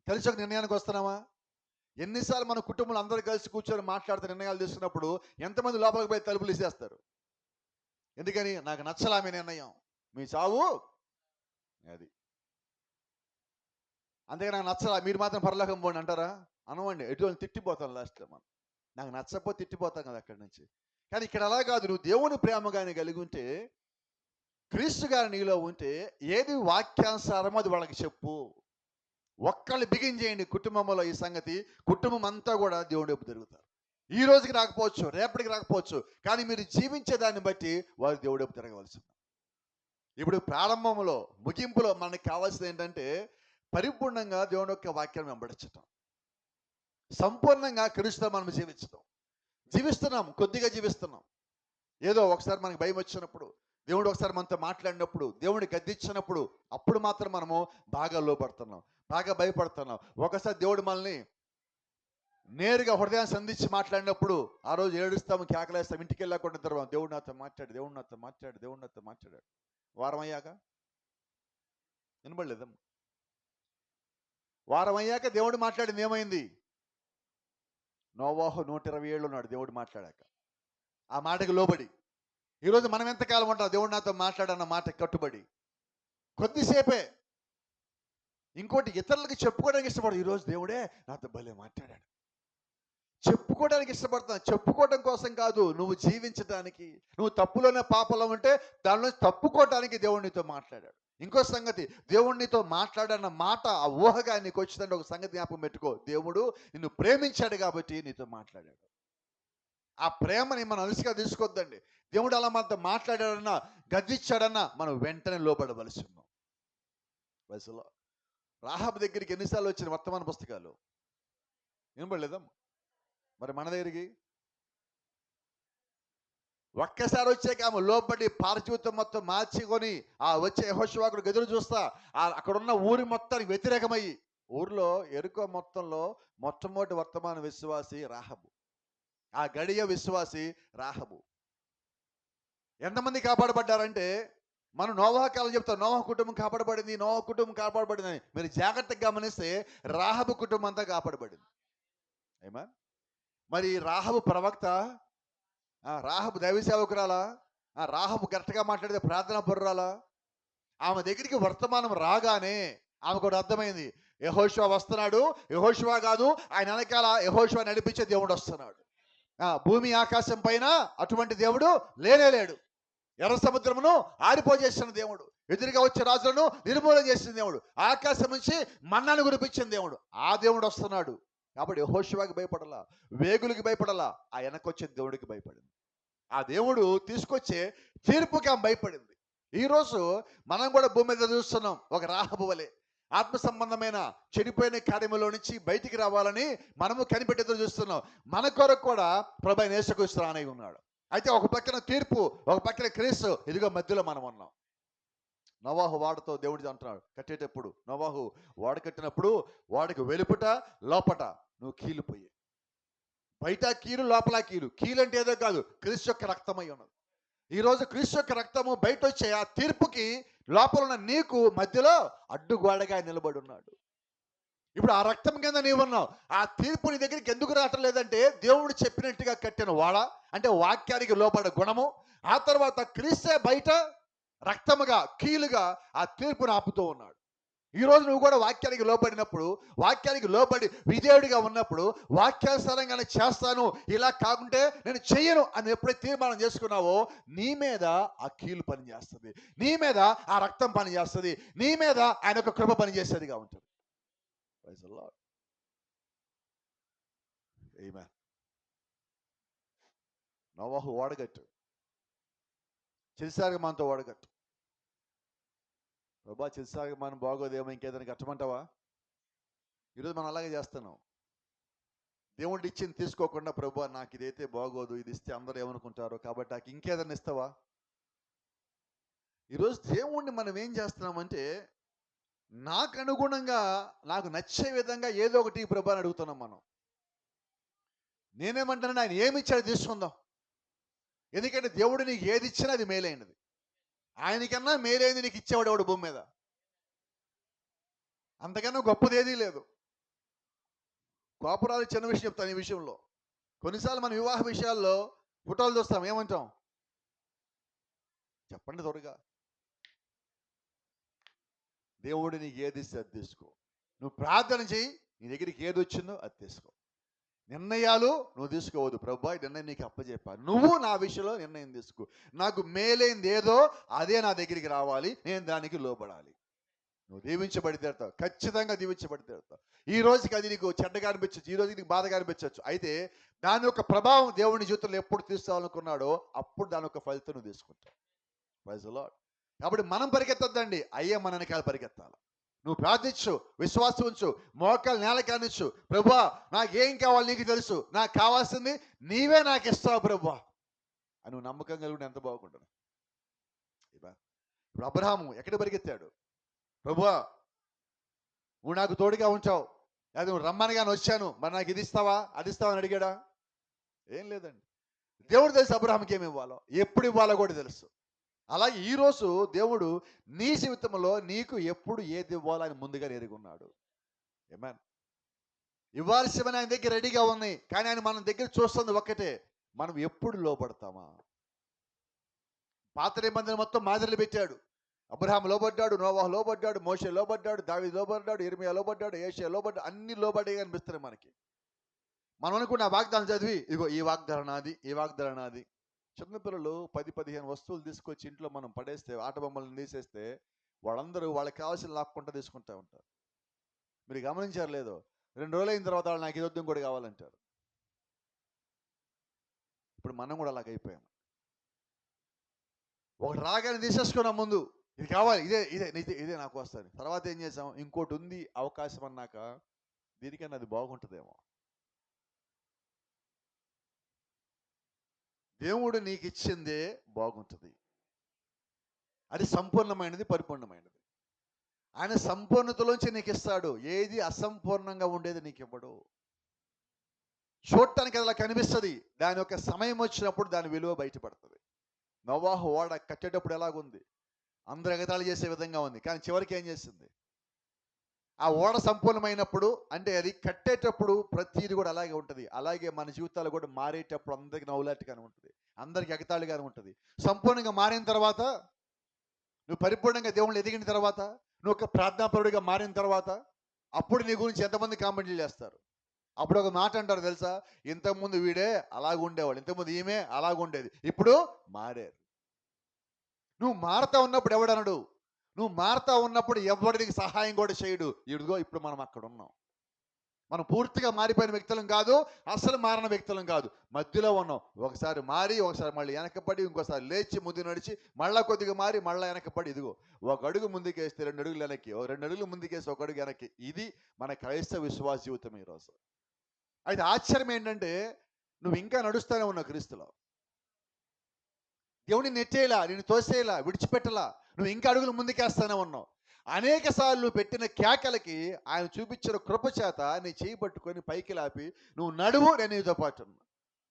కలిసి ఒక నిర్ణయానికి వస్తున్నామా? ఎన్నిసార్లు మన కుటుంబంలో అందరూ కలిసి కూర్చొని మాట్లాడుతూ నిర్ణయాలు తీసుకున్నప్పుడు ఎంతమంది లోపలికి పోయి తలుపులు ఇసేస్తారు? ఎందుకని? నాకు నచ్చలా మీ నిర్ణయం, మీ చావు అది. అందుకే నాకు నచ్చలా, మీరు మాత్రం పరలోకం పోండి అంటారా? అనవండి. ఎటువంటి తిట్టిపోతాం లాస్ట్లో మనం. నాకు నచ్చకపోతే తిట్టిపోతాం కదా అక్కడి నుంచి. కానీ ఇక్కడ అలా కాదు. నువ్వు దేవుని ప్రేమ కానీ కలిగి ఉంటే, క్రీస్తు గారు నీలో ఉంటే, ఏది వాక్యానుసారమో అది వాళ్ళకి చెప్పు. ఒక్కళ్ళు బిగిన్ చేయండి కుటుంబంలో ఈ సంగతి, కుటుంబం అంతా కూడా దేవుడి వైపు తిరుగుతారు. ఈ రోజుకి రాకపోవచ్చు, రేపటికి రాకపోవచ్చు, కానీ మీరు జీవించే దాన్ని బట్టి వారు దేవుడి వైపు తిరగవలసింది. ఇప్పుడు ప్రారంభంలో, ముగింపులో మనకు కావాల్సింది ఏంటంటే పరిపూర్ణంగా దేవుని యొక్క వాక్యాన్ని వెంబడించటం, సంపూర్ణంగా క్రీస్తుతో మనం జీవిస్తున్నాం, కొద్దిగా జీవిస్తున్నాం. ఏదో ఒకసారి మనకి భయం వచ్చినప్పుడు, దేవుడు ఒకసారి మనతో మాట్లాడినప్పుడు, దేవుడిని గద్దించినప్పుడు, అప్పుడు మాత్రం మనము బాగా లోపడుతున్నాం, బాగా భయపడుతున్నాం. ఒకసారి దేవుడు మనల్ని నేరుగా హృదయాన్ని సంధించి మాట్లాడినప్పుడు ఆ రోజు ఏడుస్తాము, కేకలేస్తాం, ఇంటికి వెళ్ళకుండా తర్వాత దేవుడు నాతో మాట్లాడాడు. వారం అయ్యాక వినబడలేదమ్మా? వారం అయ్యాక దేవుడు మాట్లాడింది ఏమైంది? నోవాహు 120 ఏళ్ళు ఉన్నాడు దేవుడు మాట్లాడాక. ఆ మాటకి లోబడి. ఈరోజు మనం ఎంతకాలం ఉంటాం దేవుడు నాతో మాట్లాడన్న మాట కట్టుబడి? కొద్దిసేపే. ఇంకోటి, ఇతరులకి చెప్పుకోవడానికి ఇష్టపడదు. ఈరోజు దేవుడే నాతో భలే మాట్లాడాడు చెప్పుకోవడానికి ఇష్టపడతాను. చెప్పుకోవడం కోసం కాదు, నువ్వు జీవించడానికి. నువ్వు తప్పులోనే పాపంలో ఉంటే దానిలో తప్పుకోవడానికి దేవుడు నీతో మాట్లాడాడు. ఇంకో సంగతి, దేవుడు నీతో మాట్లాడన్న మాట ఆ ఊహగా నీకు వచ్చిందంటే ఒక సంగతి జ్ఞాపకం పెట్టుకో, దేవుడు నిన్ను ప్రేమించాడు కాబట్టి నీతో మాట్లాడాడు. ఆ ప్రేమని మనం అలసిగా తీసుకోవద్దండి. దేవుడు అలా మనతో మాట్లాడాడన్నా, గద్దించాడన్నా మనం వెంటనే లోబడవలసి ఉన్నాం. వయసులో రాహాబు దగ్గరికి ఎన్నిసార్లు వచ్చిన వర్తమాన పుస్తకాలు వినబడలేదా? మరి మన దగ్గరికి ఒక్కసారి వచ్చాక ఆమె లోబడి పారజీవితం మొత్తం మార్చుకొని ఆ వచ్చే యెహోషువకు ఎదురు చూస్తా అక్కడున్న ఊరి మొత్తానికి వ్యతిరేకమయ్యి, ఊర్లో ఎరుకో మొత్తంలో మొట్టమొదటి వర్తమాన విశ్వాసి రాహబు, ఆ గడియ విశ్వాసి రాహబు. ఎంతమంది కాపాడబడ్డారంటే, మనం నోవాహు కాలం చెప్తాం, నోవాహు కుటుంబం కాపాడబడిందని. మీరు జాగ్రత్తగా గమనిస్తే రాహబు కుటుంబం అంతా కాపాడబడింది. ఏమా? మరి రాహబు ప్రవక్త, రాహబు దైవ సేవకురాలా, రాహబు కరెక్ట్గా మాట్లాడితే ప్రార్థనా పరురాలా? ఆమె దగ్గరికి వర్తమానం రాగానే ఆమెకు కూడా అర్థమైంది, యెహోషువ వస్తున్నాడు. యెహోషువ కాదు, ఆయన వెనకాల యెహోషువ నడిపించే దేవుడు వస్తున్నాడు. భూమి ఆకాశం పైన అటువంటి దేవుడు లేనేలేడు. ఎర్ర సముద్రమును ఆరిపోజేసిన దేవుడు, ఎదురుగా వచ్చే రాజులను నిర్మూలన చేసిన దేవుడు, ఆకాశం నుంచి మన్నాను కురిపించిన దేవుడు, ఆ దేవుడు వస్తున్నాడు. కాబట్టి యెహోషువకి భయపడాలా, వేగులకి భయపడాలా, ఆ వెనకొచ్చే దేవుడికి భయపడింది. ఆ దేవుడు తీసుకొచ్చే తీర్పుకి ఆమె భయపడింది. ఈరోజు మనం కూడా భూమి మీద చూస్తున్నాం, ఒక రాహబు వలె ఆత్మ సంబంధమైన చెడిపోయిన కార్యములో నుంచి బయటికి రావాలని మనము కనిపెట్టేదో చూస్తున్నాం. మన కొరకు కూడా ప్రభువైన యేసుక్రీస్తు రానై ఉన్నాడు. అయితే ఒక పక్కన తీర్పు, ఒక పక్కన క్రీస్తు, ఇదిగో మధ్యలో మనం ఉన్నాం. నోవాహు వాడతో దేవుడు అంటున్నాడు కట్టేటప్పుడు, నోవాహు వాడ కట్టినప్పుడు వాడికి వెలుపట లోపట నువ్వు కీలిపోయి, బయట కీలు లోపల కీలు. కీలు అంటే ఏదో కాదు, క్రీస్తు యొక్క రక్తమై ఉన్నది. ఈరోజు క్రీస్తు యొక్క రక్తము బయట వచ్చే ఆ తీర్పుకి లోపల ఉన్న నీకు మధ్యలో అడ్డుగోడగా నిలబడి ఉన్నాడు. ఇప్పుడు ఆ రక్తం కింద నీవు ఉన్నావు. ఆ తీర్పు నీ దగ్గరికి ఎందుకు రావటం లేదంటే, దేవుడు చెప్పినట్టుగా కట్టిన వాడ అంటే వాక్యానికి లోపడే గుణము, ఆ తర్వాత క్రీస్తే బయట రక్తముగా కీలుగా ఆ తీర్పును ఆపుతూ ఉన్నాడు. ఈరోజు నువ్వు కూడా వాక్యానికి లోబడినప్పుడు, వాక్యానికి లోబడి విధేయుడిగా ఉన్నప్పుడు, వాక్యానుసారంగానే చేస్తాను, ఇలా కాకుంటే నేను చెయ్యను అని ఎప్పుడైతే తీర్మానం చేసుకున్నావో, నీ మీద ఆ కీలు పనిచేస్తుంది, నీ మీద ఆ రక్తం పనిచేస్తుంది, నీ మీద ఆయన యొక్క కృప పనిచేసేదిగా ఉంటుంది. Praise the lord. ఆమేన్. నోవాహు ఓడగట్టు, చిరుసాగమానుతో ఓడగట్టు. ప్రభా చిరుసాగమాను బాగోదేమో, ఇంకేదైనా కట్టమంటావా? ఈరోజు మనం అలాగే చేస్తున్నాం. దేవుడు ఇచ్చింది తీసుకోకుండా, ప్రభు నాకు ఇదైతే బాగోదు, ఇది ఇస్తే అందరూ ఏమనుకుంటారు కాబట్టి నాకు ఇంకేదన్నా ఇస్తావా? ఈరోజు దేవుణ్ణి మనం ఏం చేస్తున్నామంటే, నాకు అనుగుణంగా నాకు నచ్చే విధంగా ఏదో ఒకటి ప్రభు అని అడుగుతున్నాం మనం. నేనేమంటానంటే ఆయన ఏమి ఇచ్చాడో తీసుకుందాం. ఎందుకంటే దేవుడు నీకు ఏది ఇచ్చినా అది మేలైనది. ఆయనకన్నా మేలైంది నీకు ఇచ్చేవాడు ఎవడు భూమి మీద? అంతకన్నా గొప్పది ఏదీ లేదు. కోపరాలు చిన్న విషయం చెప్తాను ఈ విషయంలో. కొన్నిసార్లు మన వివాహ విషయాల్లో ఫోటోలు చూస్తాం, ఏమంటాం? చెప్పండి త్వరగా. దేవుడు నీకు ఏది ఇస్తే అది తీసుకో. నువ్వు ప్రార్థన చెయ్యి, నీ దగ్గరికి ఏది వచ్చిందో అది తీసుకో. నిర్ణయాలు నువ్వు తీసుకోవద్దు. ప్రభా ఈ నిర్ణయం నీకు అప్పచెప్పాను, నువ్వు నా విషయంలో నిర్ణయం తీసుకో. నాకు మేలైంది ఏదో అదే నా దగ్గరికి రావాలి, నేను దానికి లోబడాలి. నువ్వు దీవించబడి తీరుతావు, ఖచ్చితంగా దీవించబడి తీరుతావు. ఈ రోజుకి అది నీకు చెడ్డగా అనిపించవచ్చు, ఈ రోజుకి నీకు బాధగా అనిపించవచ్చు. అయితే దాని యొక్క ప్రభావం దేవుని జీవితంలో ఎప్పుడు తీసుకోవాలనుకున్నాడో అప్పుడు దాని యొక్క ఫలితం నువ్వు తీసుకుంటావు. Praise the Lord. కాబట్టి మనం పరిగెత్తొద్దండి, అయ్యే మన వెనకాల పరిగెత్తాలి. నువ్వు ప్రార్థించు, విశ్వాసం ఉంచు, మోకాలు నేల కానిచ్చు. ప్రభువా నాకేం కావాలి నీకు తెలుసు, నాకు కావాల్సింది నీవే నాకు ఇస్తావు ప్రభువా అని నువ్వు నమ్మకం కలిగి ఎంత బాగుంటుంది. ఇప్పుడు అబ్రహాము ఎక్కడ పరిగెత్తాడు? ప్రభువా నువ్వు నాకు తోడుగా ఉంచావు, అది నువ్వు రమ్మనగానే వచ్చాను, మరి నాకు ఇది ఇస్తావా అది ఇస్తావా అని అడిగాడా? ఏం లేదండి. దేవుడు తెలుసు అబ్రహాంకి ఏమి ఇవ్వాలో, ఎప్పుడు ఇవ్వాలో కూడా తెలుసు. అలాగే ఈరోజు దేవుడు నీ జీవితంలో నీకు ఎప్పుడు ఏది ఇవ్వాలో ఆయన ముందుగా ఎరుగున్నాడు. ఆమేన్. ఇవ్వాల్సినవి ఆయన దగ్గర రెడీగా ఉన్నాయి, కానీ ఆయన మన దగ్గర చూస్తుంది ఒక్కటే, మనం ఎప్పుడు లోబడతామా? పాత నిబంధన మొత్తం మాదిరిలు పెట్టాడు. అబ్రహాం లోబడ్డాడు, నోవాహు లోబడ్డాడు, మోషే లోబడ్డాడు, దావీదు లోబడ్డాడు, యెర్మీయా లోబడ్డాడు, యేషయా లోబడ్డాడు. అన్ని లోబడే అనిపిస్తున్నాయి మనకి. మనం అనుకున్న వాగ్దానం చదివి ఇదిగో ఈ వాగ్దానం నాది, ఈ వాగ్దానం నాది. చిన్నపిల్లలు 10-15 వస్తువులు తీసుకొచ్చి ఇంట్లో మనం పడేస్తే, ఆట బొమ్మలను తీసేస్తే వాళ్ళందరూ వాళ్ళకి కావాల్సిన లాక్కుంటా తీసుకుంటూ ఉంటారు. మీరు గమనించారు లేదో, 2 రోజులు అయిన తర్వాత వాళ్ళు నాకు ఇది వద్దు కూడా కావాలంటారు. ఇప్పుడు మనం కూడా అలాగ అయిపోయాం. ఒకటి రాగానే తీసేసుకున్నాం ముందు, ఇది కావాలి, ఇదే ఇదే ఇదే ఇదే నాకు వస్తుంది. తర్వాత ఏం చేసాం, ఇంకోటి ఉంది అవకాశం అన్నాక దీనికన్నా అది బాగుంటుందేమో. దేవుడు నీకు ఇచ్చిందే బాగుంటుంది, అది సంపూర్ణమైనది, పరిపూర్ణమైనది. ఆయన సంపూర్ణతలోంచి నీకు ఇస్తాడు, ఏది అసంపూర్ణంగా ఉండేది నీకు ఇవ్వడు. చూడటానికి అలా కనిపిస్తుంది, దాని యొక్క సమయం వచ్చినప్పుడు దాని విలువ బయటపడుతుంది. నోవాహు ఓడ కట్టేటప్పుడు ఎలాగుంది, అందరూ ఎగతాళి చేసే విధంగా ఉంది, కానీ చివరికి ఏం చేసింది? ఆ ఓడ సంపూర్ణమైనప్పుడు, అంటే అది కట్టేటప్పుడు ప్రతిది కూడా అలాగే ఉంటుంది. అలాగే మన జీవితాలు కూడా మారేటప్పుడు అందరికి నవ్వులాటగానే ఉంటుంది, అందరికి ఎగతాళిగానే ఉంటుంది. సంపూర్ణంగా మారిన తర్వాత, నువ్వు పరిపూర్ణంగా దేవుళ్ళు ఎదిగిన తర్వాత, నువ్వు ఒక ప్రార్థనాపరుడిగా మారిన తర్వాత, అప్పుడు నీ గురించి ఎంతమంది కామెంట్లు చేస్తారు. అప్పుడు ఒక మాట అంటారు తెలుసా, ఇంతకుముందు వీడే అలాగుండేవాడు, ఇంతకుముందు ఈమె అలాగుండేది, ఇప్పుడు మారారు. నువ్వు మారుతా ఉన్నప్పుడు ఎవడనడు, నువ్వు మారుతా ఉన్నప్పుడు ఎవడు నీకు సహాయం కూడా చేయడు. ఇదిగో ఇప్పుడు మనం అక్కడ ఉన్నాం. మనం పూర్తిగా మారిపోయిన వ్యక్తులం కాదు, అసలు మారిన వ్యక్తులం కాదు, మధ్యలో ఉన్నాం. ఒకసారి మారి, ఒకసారి మళ్ళీ వెనకపడి, ఇంకోసారి లేచి ముందు నడిచి, మళ్ళా కొద్దిగా మారి, మళ్ళీ వెనకపడి. ఇదిగో ఒక అడుగు ముందుకేస్తే 2 అడుగులు వెనక్కి, 2 అడుగులు ముందుకేస్తే 1 అడుగు వెనక్కి. ఇది మన క్రైస్తవ విశ్వాస జీవితం ఈరోజు. అయితే ఆశ్చర్యం ఏంటంటే, నువ్వు ఇంకా నడుస్తూనే ఉన్నావు క్రీస్తులో. దేవుని నెట్టేలా, నేను తోసేలా, విడిచిపెట్టలా, నువ్వు ఇంకా అడుగులు ముందుకేస్తానే ఉన్నావు. అనేక సార్లు నువ్వు పెట్టిన కేకలకి ఆయన చూపించిన కృప చేత నీ చేయి పట్టుకొని పైకి లాపి, నువ్వు నడువు, నేను నీతో పాటు ఉన్నా.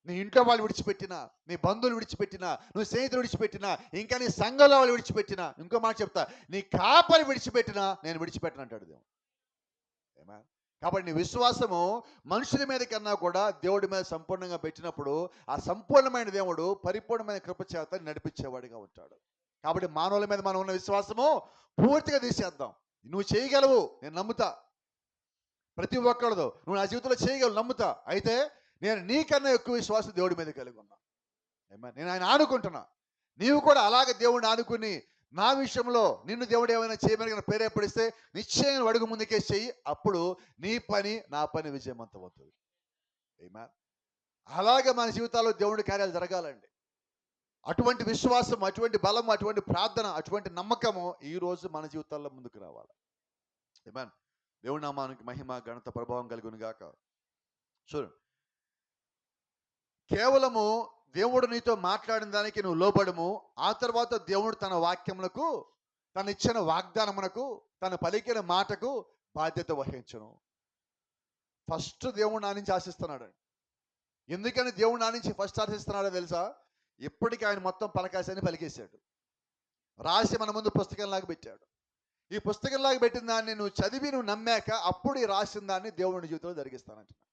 నీ ఇంట్లో వాళ్ళు విడిచిపెట్టినా, నీ బంధువులు విడిచిపెట్టినా, నువ్వు స్నేహితులు విడిచిపెట్టినా, ఇంకా నీ సంఘంలో వాళ్ళు విడిచిపెట్టినా, ఇంకో మాట చెప్తా, నీ కాపరి విడిచిపెట్టినా నేను విడిచిపెట్టను అంటాడు దేవుడు. ఏమా? కాబట్టి నీ విశ్వాసము మనుషుల మీద కన్నా కూడా దేవుడి మీద సంపూర్ణంగా పెట్టినప్పుడు, ఆ సంపూర్ణమైన దేవుడు పరిపూర్ణమైన కృప చేత నడిపించేవాడిగా ఉంటాడు. కాబట్టి మానవుల మీద మనం ఉన్న విశ్వాసము పూర్తిగా తీసేద్దాం. నువ్వు చేయగలవు, నేను నమ్ముతా. ప్రతి ఒక్కరిదో నువ్వు నా జీవితంలో చేయగలవు, నమ్ముతా. అయితే నేను నీకన్నా ఎక్కువ విశ్వాసం దేవుడి మీద కలిగి ఉన్నా. ఏమా? నేను ఆయన ఆనుకుంటున్నా. నీవు కూడా అలాగే దేవుడిని ఆనుకుని, నా విషయంలో నిన్ను దేవుడు ఏమైనా చేయమని ప్రేరేపడిస్తే నిశ్చయంగా అడుగు ముందుకే చెయ్యి. అప్పుడు నీ పని, నా పని విజయవంతమవుతుంది. ఏమా? అలాగే మన జీవితాల్లో దేవుడి కార్యాలు జరగాలండి. అటువంటి విశ్వాసం, అటువంటి బలం, అటువంటి ప్రార్థన, అటువంటి నమ్మకము ఈ రోజు మన జీవితాల్లో ముందుకు రావాలి. ఏమా? దేవుడి నామానికి మహిమ, ఘనత, ప్రభావం కలుగును గాక. చూడండి, కేవలము దేవుడు నీతో మాట్లాడిన దానికి నువ్వు లోబడము. ఆ తర్వాత దేవుడు తన వాక్యములకు, తను ఇచ్చిన వాగ్దానమునకు, తను పలికిన మాటకు బాధ్యత వహించును. ఫస్ట్ దేవుడు నా నుంచి ఆశిస్తున్నాడు. ఎందుకని దేవుడు నా నుంచి ఫస్ట్ ఆశిస్తున్నాడో తెలుసా? ఇప్పటికీ ఆయన మొత్తం పలకాశని పలికేశాడు, రాసి మన ముందు పుస్తకంలాగా పెట్టాడు. ఈ పుస్తకంలాగా పెట్టిన దాన్ని నువ్వు చదివి నువ్వు నమ్మాక అప్పుడు ఈ రాసిన దాన్ని దేవుని జీవితంలో జరిగిస్తానంటున్నాడు.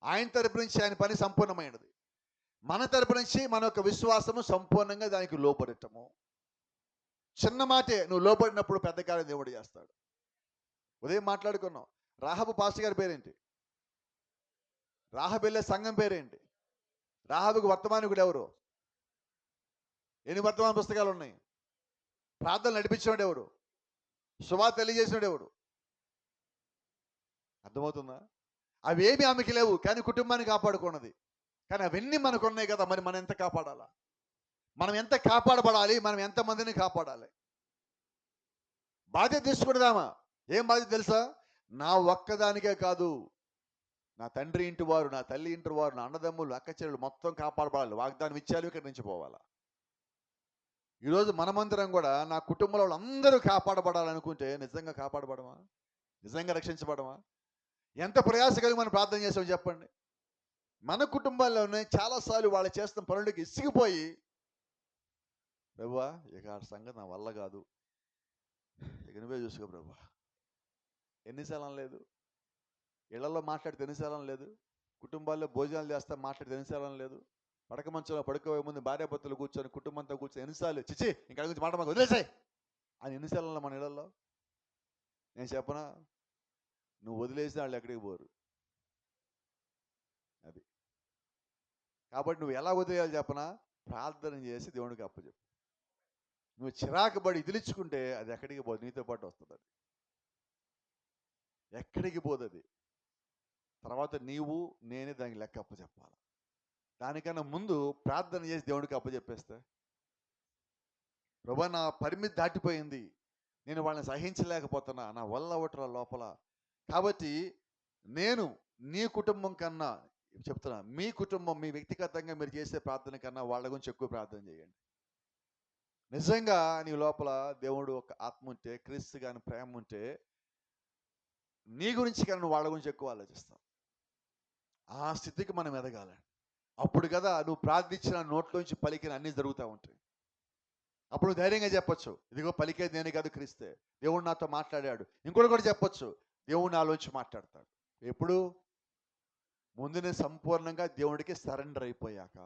ఆయన తరపు నుంచి ఆయన పని సంపూర్ణమైనది. మన తరపు నుంచి మన యొక్క విశ్వాసము సంపూర్ణంగా దానికి లోపడటము. చిన్న మాటే నువ్వు లోపడినప్పుడు పెద్ద కార్యం దేవుడు చేస్తాడు. ఉదయం మాట్లాడుకున్నాం. రాహబు పాస్టర్ గారి పేరేంటి? రాహబు వెళ్ళే సంఘం పేరేంటి? రాహబుకు వర్తమానికుడు ఎవరు? ఎన్ని వర్తమాన పుస్తకాలు ఉన్నాయి? ప్రార్థనలు నడిపించినోడు ఎవడు? సువార్త తెలియజేసినోడు ఎవడు? అర్థమవుతుందా? అవేమి ఆమెకి లేవు, కానీ కుటుంబాన్ని కాపాడుకున్నది. కానీ అవన్నీ మనకు ఉన్నాయి కదా, మరి మనం ఎంత కాపాడాలా? మనం ఎంత కాపాడబడాలి? మనం ఎంతమందిని కాపాడాలి? బాధ్యత తీసుకుందామా? ఏం బాధ్యత తెలుసా? నా ఒక్కదానికే కాదు, నా తండ్రి ఇంటి వారు, నా తల్లి ఇంటి వారు, నా అన్నదమ్ములు, అక్క చెల్లెలు మొత్తం కాపాడబడాలి. వాగ్దానం ఇచ్చారు, ఇక్కడి నుంచి పోవాలా. ఈరోజు మనమందరం కూడా నా కుటుంబంలో వాళ్ళందరూ కాపాడబడాలనుకుంటే నిజంగా కాపాడబడమా? నిజంగా రక్షించబడమా? ఎంత ప్రయాస కలిగి మనం ప్రార్థన చేసామో చెప్పండి. మన కుటుంబాల్లోనే చాలాసార్లు వాళ్ళు చేస్తున్న పనులకి ఇసిగిపోయి, ప్రభువా ఇక ఆ సంగతి నా వల్ల కాదు, ఇక నువ్వే చూసుకో ప్రభువా. ఎన్నిసార్లు లేదు? ఇళ్లలో మాట్లాడితే ఎన్నిసార్లు లేదు? కుటుంబాల్లో భోజనాలు చేస్తా మాట్లాడితే ఎన్నిసార్లు లేదు? పడక మంచంలో పడుకోవే ముందు భార్యాభర్తలు కూర్చొని కుటుంబంతో కూర్చొని ఎన్నిసార్లు చిచి ఇంకా గురించి మాట మాకు వదిలేసాయి అని ఎన్నిసార్లు మన ఇళ్లలో? నేను చెప్పనా, నువ్వు వదిలేసిన వాళ్ళు ఎక్కడికి పోరు. అది కాబట్టి నువ్వు ఎలా వదిలేయాలి చెప్పనా? ప్రార్థన చేసి దేవుడికి అప్పచెప్పు. నువ్వు చిరాకు పడి ఇదిలించుకుంటే అది ఎక్కడికి పోదు, నీతో పాటు వస్తుంది. అది ఎక్కడికి పోదు. అది తర్వాత నీవు నేనే దానికి లెక్క అప్పచెప్పాలి. దానికన్నా ముందు ప్రార్థన చేసి దేవుడికి అప్పచెప్పేస్తే, ప్రభువా నా పరిమితి దాటిపోయింది, నేను వాళ్ళని సహించలేకపోతున్నా, నా వల్ల ఒకటి లోపల, కాబట్టి నేను నీ కుటుంబం కన్నా చెప్తున్నా, మీ కుటుంబం మీ వ్యక్తిగతంగా మీరు చేసే ప్రార్థన కన్నా వాళ్ళ గురించి ఎక్కువ ప్రార్థన చేయండి. నిజంగా నీ లోపల దేవుడు ఒక ఆత్మ ఉంటే, క్రీస్తు గాని ప్రేమ ఉంటే, నీ గురించి కానీ నువ్వు వాళ్ళ గురించి ఎక్కువ ఆలోచిస్తావు. ఆ స్థితికి మనం ఎదగాలి. అప్పుడు కదా నువ్వు ప్రార్థించిన నోట్లోంచి పలికిన అన్నీ జరుగుతూ ఉంటాయి. అప్పుడు ధైర్యంగా చెప్పొచ్చు, ఇదిగో పలికేది నేనే కాదు క్రీస్తే, దేవుడు నాతో మాట్లాడాడు. ఇంకోటి కూడా చెప్పొచ్చు, దేవుడు నాలోంచి మాట్లాడతాడు. ఎప్పుడు? ముందు నేను సంపూర్ణంగా దేవుడికి సరెండర్ అయిపోయాక,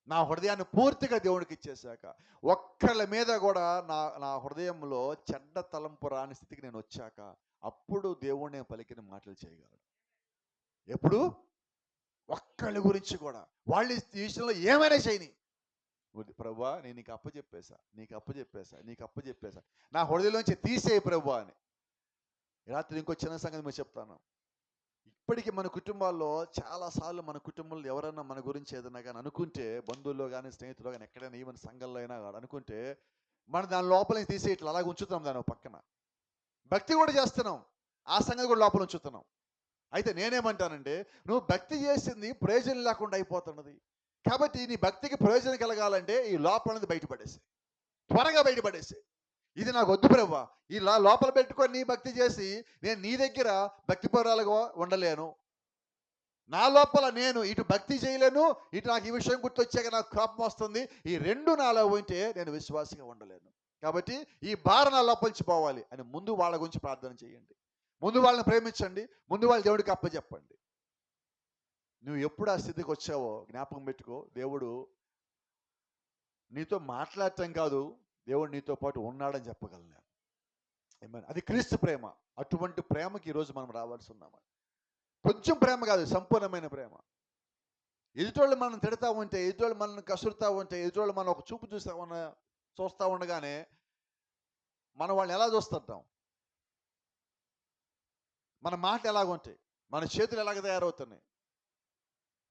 నా హృదయాన్ని పూర్తిగా దేవుడికి ఇచ్చేసాక, ఒక్కళ్ళ మీద కూడా నా హృదయంలో చెడ్డ తలంపు రాని స్థితికి నేను వచ్చాక, అప్పుడు దేవుడు నేను పలికిన మాటలు చేయగలడు. ఎప్పుడు? ఒక్కళ్ళ గురించి కూడా, వాళ్ళు ఈ విషయంలో ఏమైనా చేయని, ప్రభువా నేను నీకు అప్పచెప్పేసా, నా హృదయంలోంచి తీసేయి ప్రభువా అని. రాత్రి ఇంకో చిన్న సంగతి మీరు చెప్తాను. ఇప్పటికీ మన కుటుంబాల్లో చాలాసార్లు మన కుటుంబంలో ఎవరన్నా మన గురించి ఏదైనా కానీ అనుకుంటే, బంధువుల్లో కానీ స్నేహితుల్లో కానీ ఎక్కడైనా ఈవెన్ సంఘంలో అయినా కానీ అనుకుంటే, మనం దాని లోపల నుంచి తీసి ఇట్లా అలాగ ఉంచుతున్నాం, దాని పక్కన భక్తి కూడా చేస్తున్నాం, ఆ సంగతి కూడా లోపల ఉంచుతున్నాం. అయితే నేనేమంటానంటే, నువ్వు భక్తి చేసింది ప్రయోజనం లేకుండా అయిపోతున్నది. కాబట్టి నీ భక్తికి ప్రయోజనం కలగాలంటే ఈ లోపలది బయటపడేసి, త్వరగా బయటపడేసి, ఇది నాకు వద్దు ప్రభువా, ఈ లోపల పెట్టుకొని నీ భక్తి చేసి నేను నీ దగ్గర భక్తిపరాలుగా ఉండలేను. నా లోపల నేను ఇటు భక్తి చేయలేను, ఇటు నాకు ఈ విషయం గుర్తొచ్చాక నాకు కోపం వస్తుంది. ఈ రెండు నాలో ఉంటే నేను విశ్వాసంగా ఉండలేను. కాబట్టి ఈ భారం నా లోపలించిపోవాలి అని ముందు వాళ్ళ గురించి ప్రార్థన చేయండి. ముందు వాళ్ళని ప్రేమించండి. ముందు వాళ్ళ దేవుడికి అప్పచెప్పండి. నువ్వు ఎప్పుడు ఆ స్థితికి వచ్చావో జ్ఞాపకం పెట్టుకో, దేవుడు నీతో మాట్లాడటం కాదు, దేవుడు నీతో పాటు ఉన్నాడని చెప్పగలను. అది క్రీస్తు ప్రేమ. అటువంటి ప్రేమకి ఈరోజు మనం రావాల్సి ఉన్నాము. కొంచెం ప్రేమ కాదు, సంపూర్ణమైన ప్రేమ. ఎదుటోళ్ళు మనం తిడతా ఉంటే, ఎదుటోళ్ళు మనల్ని కసురుతూ ఉంటే, ఎదుటోళ్ళు మనం ఒక చూపు చూస్తూ ఉండగానే మనం వాళ్ళని ఎలా చూస్తుంటాం? మన మాటలు ఎలాగుంటాయి? మన చేతులు ఎలాగ తయారవుతున్నాయి?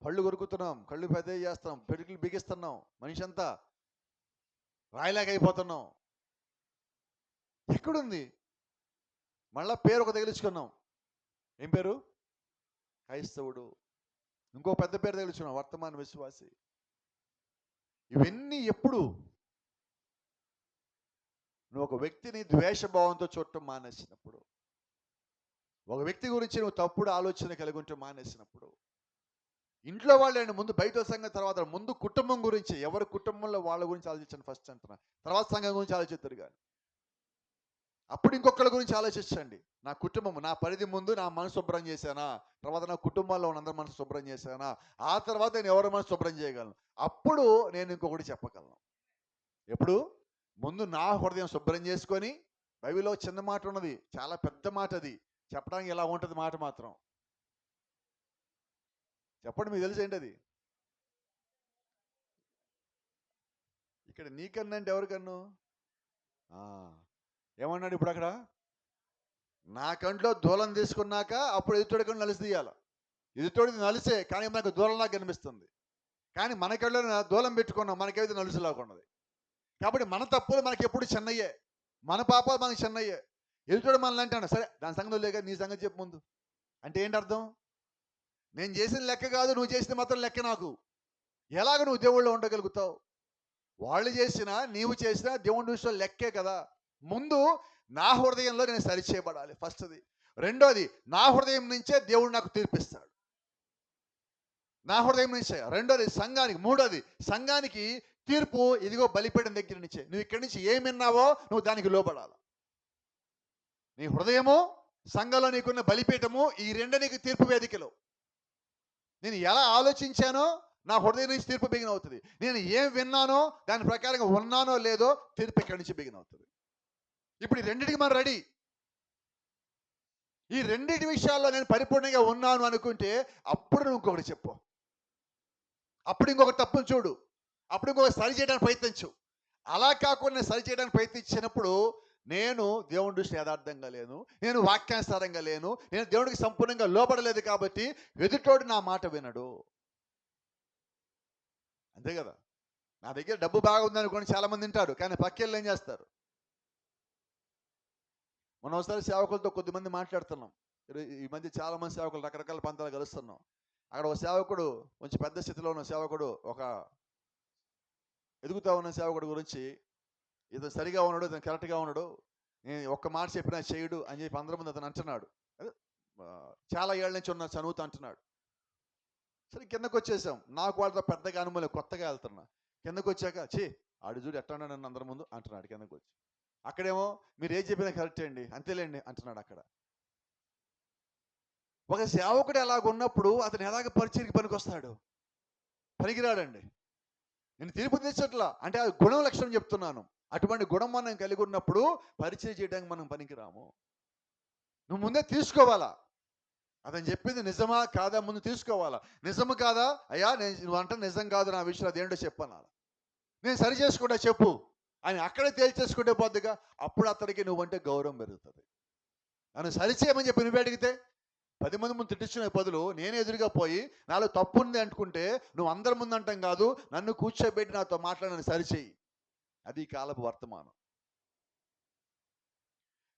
పళ్ళు కొరుకుతున్నాం, కళ్ళు పెద్ద చేస్తున్నాం, పెడుకులు బిగిస్తున్నాం, మనిషి అంతా రాయిలాగా అయిపోతున్నాం. ఎక్కడుంది? మళ్ళా పేరు ఒక తగిలించుకున్నాం. ఏం పేరు? క్రైస్తవుడు. ఇంకో పెద్ద పేరు తగిలించున్నావు, వర్తమాన విశ్వాసి. ఇవన్నీ ఎప్పుడు నువ్వు ఒక వ్యక్తిని ద్వేషభావంతో చూడటం మానేసినప్పుడు, ఒక వ్యక్తి గురించి నువ్వు తప్పుడు ఆలోచన కలిగి ఉంటే మానేసినప్పుడు, ఇంట్లో వాళ్ళండి ముందు, బయట సంగతి తర్వాత, ముందు కుటుంబం గురించి, ఎవరి కుటుంబంలో వాళ్ళ గురించి ఆలోచించండి ఫస్ట్ అంటున్నా, తర్వాత సంఘం గురించి ఆలోచిస్తారు. కానీ అప్పుడు ఇంకొకళ్ళ గురించి ఆలోచించండి. నా కుటుంబం, నా పరిధి ముందు నా మనసు శుభ్రం చేశానా, తర్వాత నా కుటుంబాల్లో ఉన్న అందరి మనసు శుభ్రం చేశానా, ఆ తర్వాత నేను ఎవరి మనసు శుభ్రం చేయగలను, అప్పుడు నేను ఇంకొకటి చెప్పగలను. ఎప్పుడు ముందు నా హృదయం శుభ్రం చేసుకొని, బైబిల్లో చిన్న మాట ఉన్నది, చాలా పెద్ద మాట, అది చెప్పడానికి ఎలా ఉంటుంది మాట మాత్రం చెప్పండి, మీకు తెలిసి ఏంటి అది? ఇక్కడ నీకన్నా అంటే ఎవరికన్ను? ఏమన్నాడు ఇప్పుడు అక్కడ? నా కంట్లో దూలం తీసుకున్నాక అప్పుడు ఎదుటోడి కంట్లో నలిసి తీయాలి. ఎదుటోడిది నలిసే, కానీ మనకు దూలంలా కనిపిస్తుంది. కానీ మన కళ్ళలో దూలం పెట్టుకున్నాం, మనకైతే నలుసులాగున్నది. కాబట్టి మన తప్పులు మనకి ఎప్పుడు చిన్నయ్యే, మన పాపాలు మనకి చిన్నయ్యే. ఎదుటోడు మనల్ని అంటాడు, సరే దాని సంగతి లేక నీ సంగతి చెప్పు ముందు అంటే ఏంటి అర్థం? నేను చేసిన లెక్క కాదు, నువ్వు చేసిన మాత్రం లెక్క నాకు. ఎలాగ నువ్వు దేవుళ్ళో ఉండగలుగుతావు? వాళ్ళు చేసినా నీవు చేసినా దేవుని దృష్టిలో లెక్కే కదా. ముందు నా హృదయంలో నేను సరిచేయబడాలి, ఫస్ట్ది. రెండోది, నా హృదయం నుంచే దేవుడు నాకు తీర్పిస్తాడు, నా హృదయం నుంచే. రెండోది సంఘానికి, మూడోది సంఘానికి తీర్పు ఇదిగో బలిపీఠం దగ్గర నుంచే. నువ్వు ఇక్కడి నుంచి ఏమి విన్నావో నువ్వు దానికి లోబడాలి. నీ హృదయము, సంఘంలో నీకున్న బలిపీఠము, ఈ రెండు నీకు తీర్పు వేదికలో. నేను ఎలా ఆలోచించానో నా హృదయం నుంచి తీర్పు బిగిన్ అవుతుంది. నేను ఏం విన్నానో దాని ప్రకారంగా ఉన్నానో లేదో తీర్పు ఇక్కడి నుంచి బిగిన్ అవుతుంది. ఇప్పుడు ఈ రెండింటికి మనం రెడీ. ఈ రెండింటి విషయాల్లో నేను పరిపూర్ణంగా ఉన్నాను అనుకుంటే అప్పుడు నువ్వు ఇంకొకటి చెప్పు, అప్పుడు ఇంకొక తప్పును చూడు, అప్పుడు ఇంకొక సరి చేయడానికి ప్రయత్నించు. అలా కాకుండా సరి చేయడానికి ప్రయత్నించినప్పుడు నేను దేవుని దృష్టి యథార్థంగా లేను, నేను వాక్యానుసారంగా లేను, నేను దేవుడికి సంపూర్ణంగా లోబడలేదు, కాబట్టి ఎదుటోడు నా మాట వినడు. అంతే కదా. నా దగ్గర డబ్బు బాగా ఉందనుకోండి, చాలా మంది తింటారు, కానీ పక్కెళ్ళు ఏం చేస్తారు? మనం ఒకసారి సేవకులతో కొద్దిమంది మాట్లాడుతున్నాం. ఈ మధ్య చాలా మంది సేవకులు రకరకాల పంతాలు కలుస్తున్నాం. అక్కడ ఒక సేవకుడు, కొంచెం పెద్ద స్థితిలో ఉన్న సేవకుడు, ఒక ఎదుగుతా ఉన్న సేవకుడు గురించి, ఇతను సరిగా ఉన్నాడు, ఇతను కరెక్ట్గా ఉన్నాడు, నేను ఒక్క మాట చెప్పినా చేయడు అని చెప్పి అందరి ముందు అతను అంటున్నాడు. చాలా ఏళ్ళ నుంచి ఉన్న చదువుతూ అంటున్నాడు. సరే కిందకు వచ్చేసాం. నాకు వాళ్ళతో పెద్దగా అనుమతి, కొత్తగా వెళ్తున్నా. కిందకు వచ్చాక ఆడు చూడు ఎట్లా ఉన్నాడు నన్ను అందరి ముందు అంటున్నాడు కిందకు వచ్చి. అక్కడేమో మీరు ఏం చెప్పినా కరెక్టే అండి, అంతేలేండి అంటున్నాడు. అక్కడ ఒక సేవకుడు ఎలాగున్నప్పుడు అతను ఎలాగ పరిచయకి పనికొస్తాడు? పనికిరాడండి. నేను తీర్పు తెచ్చట్లా, అంటే అది గుణం లక్షణం చెప్తున్నాను. అటువంటి గుణం మనం కలిగి ఉన్నప్పుడు పరిచయం చేయడానికి మనం పనికిరాము. నువ్వు ముందే తీసుకోవాలా, అతను చెప్పింది నిజమా కాదా ముందు తీసుకోవాలా. నిజము కాదా, అయ్యా నేను నువ్వు అంటే నిజం కాదు, నా విషయంలో అదేంటో చెప్పాలి, నేను సరి చేసుకుంటా చెప్పు అని అక్కడే తేల్చేసుకుంటే పోద్దిగా. అప్పుడు అతనికి నువ్వంటే గౌరవం పెరుగుతుంది. నన్ను సరిచేయమని చెప్పి నువ్వు అడిగితే 10 మంది ముందు తిట్టించుకునే బదులు నేనే ఎదురుగా పోయి నాలో తప్పు ఉంది అనుకుంటే, నువ్వు అందరి ముందు అంటాం కాదు, నన్ను కూర్చోబెట్టి నాతో మాట్లాడని సరిచేయి. అది కాలపు వర్తమానం.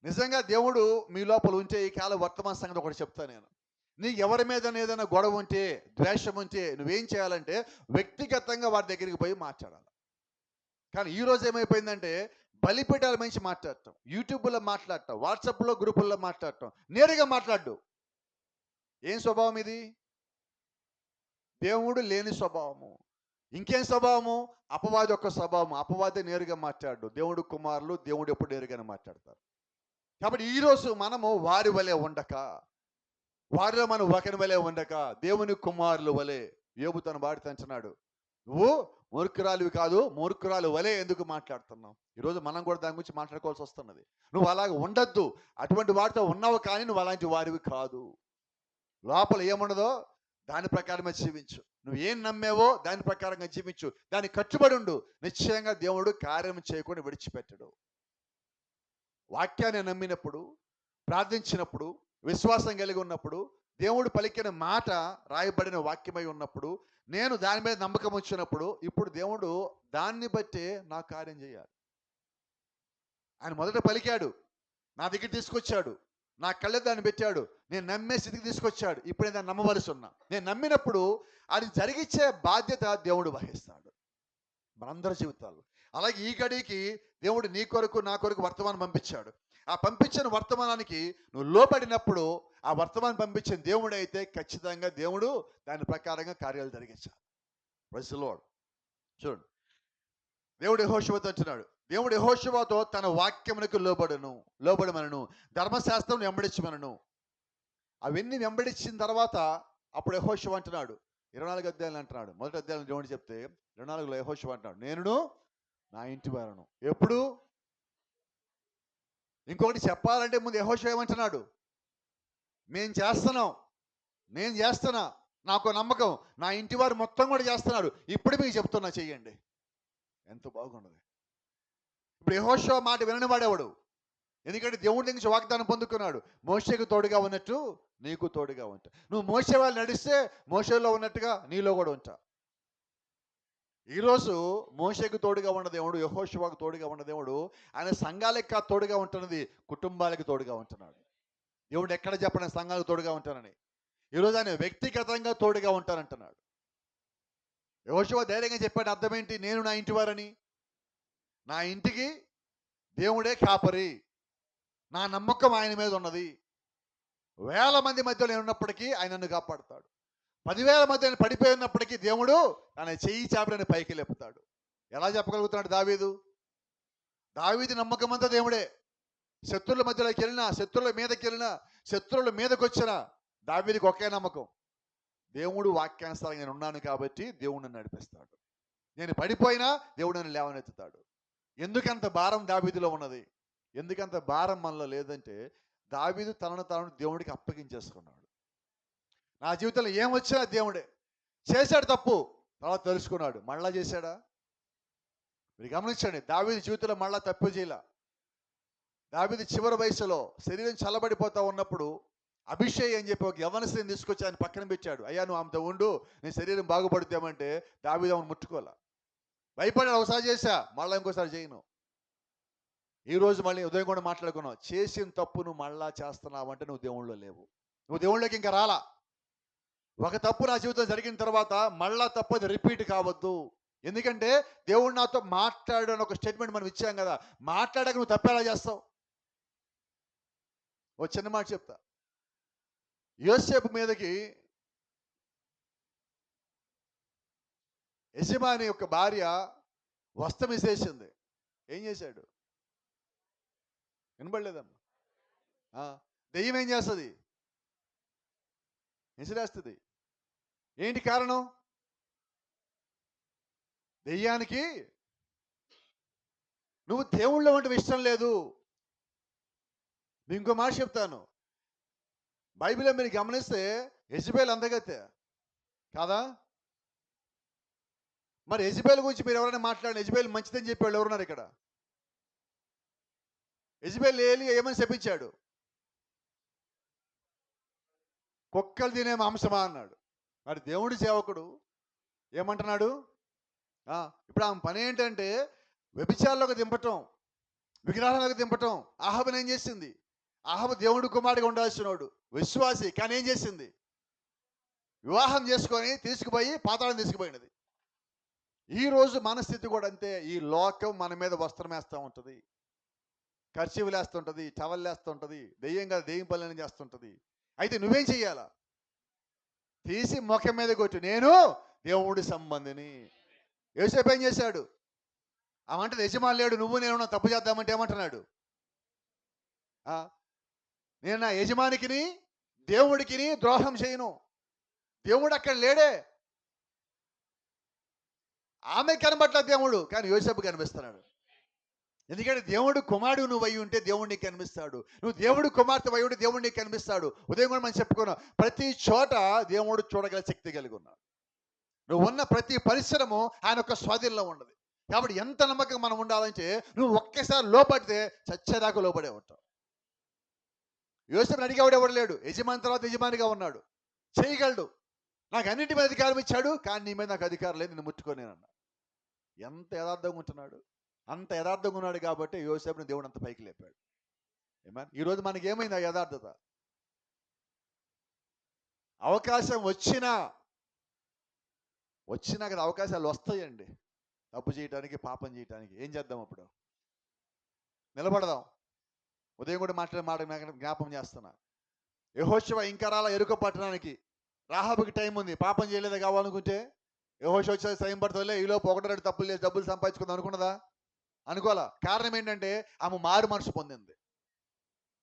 నిజంగా దేవుడు మీ లోపల ఉంటే ఈ కాల వర్తమాన సంగతి ఒకటి చెప్తాను నేను. నీకు ఎవరి మీద ఏదైనా గొడవ ఉంటే, ద్వేషం ఉంటే, నువ్వేం చేయాలంటే వ్యక్తిగతంగా వారి దగ్గరికి పోయి మాట్లాడాలి. కానీ ఈరోజు ఏమైపోయిందంటే బలిపీఠాల మంచి మాట్లాడటం, యూట్యూబ్లో మాట్లాడటం, వాట్సాప్లో గ్రూపుల్లో మాట్లాడటం, నేరుగా మాట్లాడు. ఏం స్వభావం ఇది? దేవుడు లేని స్వభావము. ఇంకేం స్వభావము? అపవాది యొక్క స్వభావము. అపవాది నేరుగా మాట్లాడు. దేవుడు కుమారులు, దేవుడు ఎప్పుడు నేరుగానే మాట్లాడతారు. కాబట్టి ఈరోజు మనము వారి వలె ఉండక, వారిలో మనం ఒకరి వలె ఉండక, దేవుని కుమారులు వలె. యోబు తన భార్యతో అంటున్నాడు, నువ్వు మూర్ఖురాలివి కాదు, మూర్ఖురాలు వలె ఎందుకు మాట్లాడుతున్నావు? ఈరోజు మనం కూడా దాని గురించి మాట్లాడుకోవాల్సి వస్తున్నది. నువ్వు అలాగ ఉండద్దు, అటువంటి వారితో ఉన్నావు, కానీ నువ్వు అలాంటి వారివి కాదు. లోపల ఏముండదో దాని ప్రకారమే జీవించు. నువ్వు ఏం నమ్మేవో దాని ప్రకారంగా జీవించు, దానికి కట్టుబడి ఉండు. నిశ్చయంగా దేవుడు కార్యం చేయకుండా విడిచిపెట్టడు. వాక్యాన్ని నమ్మినప్పుడు, ప్రార్థించినప్పుడు, విశ్వాసం కలిగి ఉన్నప్పుడు, దేవుడు పలికిన మాట రాయబడిన వాక్యమై ఉన్నప్పుడు, నేను దాని మీద నమ్మకం వచ్చినప్పుడు, ఇప్పుడు దేవుడు దాన్ని బట్టే నా కార్యం చేయాలి. ఆయన మొదట పలికాడు, నా దగ్గర తీసుకొచ్చాడు, నా కళ్ళ దాన్ని పెట్టాడు, నేను నమ్మే స్థితికి తీసుకొచ్చాడు. ఇప్పుడు నేను దాన్ని నమ్మవలసి ఉన్నా. నేను నమ్మినప్పుడు అది జరిగించే బాధ్యత దేవుడు వహిస్తాడు మనందరి జీవితాల్లో. అలాగే ఈ గడికి దేవుడు నీ కొరకు నా కొరకు వర్తమానం పంపించాడు. ఆ పంపించిన వర్తమానానికి నువ్వు లోబడినప్పుడు ఆ వర్తమానం పంపించిన దేవుడు అయితే ఖచ్చితంగా దేవుడు దాని ప్రకారంగా కార్యాలు జరిగించాలి. Praise the Lord. చూడండి, దేవుడు యెహోషువతో అంటున్నాడు, దేవుడు యెహోషువతో తన వాక్యమునకు లోబడమనను, ధర్మశాస్త్రం వెంబడించమనను. అవన్నీ వెంబడించిన తర్వాత అప్పుడు యెహోషువ అంటున్నాడు, 24 అధ్యాయులు అంటున్నాడు. మొదటి అధ్యాయం దేవుడు చెప్తే 24లో యెహోషువ అంటున్నాడు, నేనును నా ఇంటి వారును. ఎప్పుడు? ఇంకొకటి చెప్పాలంటే ముందు యెహోషువ ఏమంటున్నాడు, నేను చేస్తున్నా, నాకు నమ్మకం, నా ఇంటి వారు మొత్తం కూడా చేస్తున్నాడు, ఇప్పుడు మీకు చెప్తున్నా చెయ్యండి. ఎంత బాగున్నది. ఇప్పుడు యెహోషువ మాట వినని వాడేవాడు, ఎందుకంటే దేవుడి నుంచి వాగ్దానం పొందుకున్నాడు. మోషేకు తోడుగా ఉన్నట్టు నీకు తోడుగా ఉంటా. నువ్వు మోషే వాళ్ళు నడిస్తే మోషేలో ఉన్నట్టుగా నీలో కూడా ఉంటా. ఈరోజు మోషేకు తోడుగా ఉన్న దేవుడు, యెహోషువకు తోడుగా ఉన్న దేవుడు ఆయన సంఘాలకు తోడుగా ఉంటున్నది, కుటుంబాలకు తోడుగా ఉంటున్నాడు. దేవుడు ఎక్కడ చెప్పిన సంఘాలకు తోడుగా ఉంటానని. ఈరోజు ఆయన వ్యక్తిగతంగా తోడుగా ఉంటానంటున్నాడు. యెహోషువ ధైర్యంగా చెప్పాడు, అర్థం ఏంటి? నేను నా ఇంటి వారని, నా ఇంటికి దేవుడే కాపరి, నా నమ్మకం ఆయన మీద ఉన్నది. 1000 మంది మధ్యలో నేను ఉన్నప్పటికీ ఆయన నన్ను కాపాడుతాడు. 10,000 మధ్య నేను పడిపోయి ఉన్నప్పటికీ దేవుడు తన చెయ్యి చాపడని పైకి లేపుతాడు. ఎలా చెప్పగలుగుతున్నాడు దావీదు నమ్మకం అంతా దేవుడే. శత్రువుల మధ్యలోకి వెళ్ళినా, శత్రువుల మీదకి వెళ్ళినా, శత్రువుల మీదకి వచ్చినా దావీదుకి ఒకే నమ్మకం, దేవుడు వాక్యానుసారంగా నేను ఉన్నాను కాబట్టి దేవుడు నన్ను నడిపిస్తాడు. నేను పడిపోయినా దేవుడు నన్ను లేవనెత్తుతాడు. ఎందుకంత భారం దావీదులో ఉన్నది? ఎందుకంత భారం మనలో లేదంటే దావీదు తనను తాను దేవుడికి అప్పగించేసుకున్నాడు. నా జీవితంలో ఏమొచ్చినా దేవుడే. చేశాడు తప్పు, తర్వాత తెలుసుకున్నాడు, మళ్ళా చేశాడా? మీరు గమనించండి, దావీదు జీవితంలో మళ్ళా తప్పు చేయలే. దావీదు చివరి వయసులో శరీరం చల్లబడిపోతా ఉన్నప్పుడు అభిషేక్ అని చెప్పి ఒక యవనస్తుని తీసుకొచ్చి ఆయన పక్కన పెట్టాడు. అయ్యా నువ్వు ఆమెతో ఉండు, నీ శరీరం బాగుపడుతామంటే దావీదు ఆమెను ముట్టుకోలే. భయపడాడు, ఒకసారి చేశా, మళ్ళీ ఇంకోసారి చేయను. ఈరోజు మళ్ళీ ఉదయం కూడా మాట్లాడుకున్నావు, చేసిన తప్పు నువ్వు మళ్ళా చేస్తున్నావు అంటే నువ్వు దేవుళ్ళో లేవు, నువ్వు దేవుళ్ళకి ఇంకా రాలా. ఒక తప్పు నా జీవితం జరిగిన తర్వాత మళ్ళా తప్పు అది రిపీట్ కావద్దు. ఎందుకంటే దేవుడు నాతో మాట్లాడు అని ఒక స్టేట్మెంట్ మనం ఇచ్చాం కదా, మాట్లాడాక నువ్వు తప్పేలా చేస్తావు. ఓ చిన్న మాట చెప్తా. యోసేపు మీదకి యజమాని యొక్క భార్య వస్త్రం విసేసింది. ఏం చేశాడు? వినబడలేదమ్మా. దెయ్యం ఏం చేస్తుంది? విసిరేస్తుంది. ఏంటి కారణం? దెయ్యానికి నువ్వు దేవుళ్ళో ఉంటే ఇష్టం లేదు. ఇంకో మాట చెప్తాను, బైబిల్లో మీరు గమనిస్తే యెజబెల్ అందగత్తె కాదా? మరి యెజబెల్ గురించి మీరు ఎవరైనా మాట్లాడిన, యెజబెల్ మంచిదని చెప్పేవాళ్ళు ఎవరున్నారు ఇక్కడ? యెజబెల్ ఏమని చెప్పించాడు? కుక్కలు తినే మాంసమా అన్నాడు. మరి దేవుడి సేవకుడు ఏమంటున్నాడు? ఇప్పుడు ఆమె పని ఏంటంటే వ్యభిచారంలోకి దింపటం, విగ్రహాలకు దింపటం. అహాబుని ఏం చేసింది? అహాబు దేవుడి కుమారుడిగా ఉండాల్సినోడు, విశ్వాసి, కానీ ఏం చేసింది? వివాహం చేసుకొని తీసుకుపోయి పాతాళం తీసుకుపోయినది. ఈరోజు మన స్థితి కూడా అంతే. ఈ లోకం మన మీద వస్త్రం వేస్తూ ఉంటుంది, కర్చీవులు వేస్తుంటుంది, టవల్ వేస్తుంటుంది, దెయ్యం కాదు దెయ్యం పనులని చేస్తుంటుంది. అయితే నువ్వేం చెయ్యాలా? తీసి ముఖం మీద కొట్టు, నేను దేవుడి సంబంధిని. యోసేపు ఏం చేశాడు? ఆమంటే యజమాని లేడు, నువ్వు నేను తప్పు చేద్దామంటే ఏమంటున్నాడు? నేను నా యజమానికిని దేవుడికిని ద్రోహం చేయను. దేవుడు అక్కడ లేడే. ఆమె కనబట్ల దేవుడు, కానీ యోసేపు కనిపిస్తున్నాడు. ఎందుకంటే దేవుడు కుమారుడు నువ్వు అయి ఉంటే దేవుడు నీకు కనిపిస్తాడు. నువ్వు దేవుడు కుమార్తె అయి ఉంటే దేవుడు నీకు కనిపిస్తాడు. ఉదయం కూడా మనం చెప్పుకున్నాం, ప్రతి చోట దేవుడు చూడగల శక్తి కలిగి ఉన్నాడు. నువ్వు ఉన్న ప్రతి పరిసరము ఆయన యొక్క స్వాధీనంలో ఉన్నది. కాబట్టి ఎంత నమ్మకం మనం ఉండాలంటే నువ్వు ఒక్కసారి లోపడితే చచ్చేదాకా లోపడే ఉంటావు. యోసేపుని అడిగేవాడు ఎవడు లేడు, యజమాని తర్వాత యజమానిగా ఉన్నాడు, చేయగలడు. నాకు అన్నింటి మీద అధికారం ఇచ్చాడు, కానీ నీ మీద నాకు అధికారం లేదు, నిన్ను ముట్టుకోనేనన్నా. ఎంత యథార్థంగా ఉంటున్నాడు, అంత యథార్థంగా ఉన్నాడు కాబట్టి యోసేపుని దేవుడు అంత పైకి లేపాడు. ఏమన్నా ఈరోజు మనకి ఏమైంది ఆ యథార్థత? అవకాశం వచ్చినా కదా అవకాశాలు వస్తాయండి. తప్పు చేయడానికి, పాపం చేయడానికి. ఏం చేద్దాం అప్పుడు? నిలబడదాం. ఉదయం కూడా మాట్లాడే మాట జ్ఞాపం చేస్తున్నా. యెహోషువ ఇంకా రాలా యెరికో పట్టణానికి. రాహాబుకి టైం ఉంది. పాపం చేయలేదా కావాలనుకుంటే? యెహోషువ వచ్చే టైం పడుతుందిలే, ఈలోపు 1, 2 తప్పులు చేసి డబ్బులు సంపాదించుకుందాం అనుకున్నదా? అనుకోవాలా. కారణం ఏంటంటే ఆమె మారు మనసు పొందింది.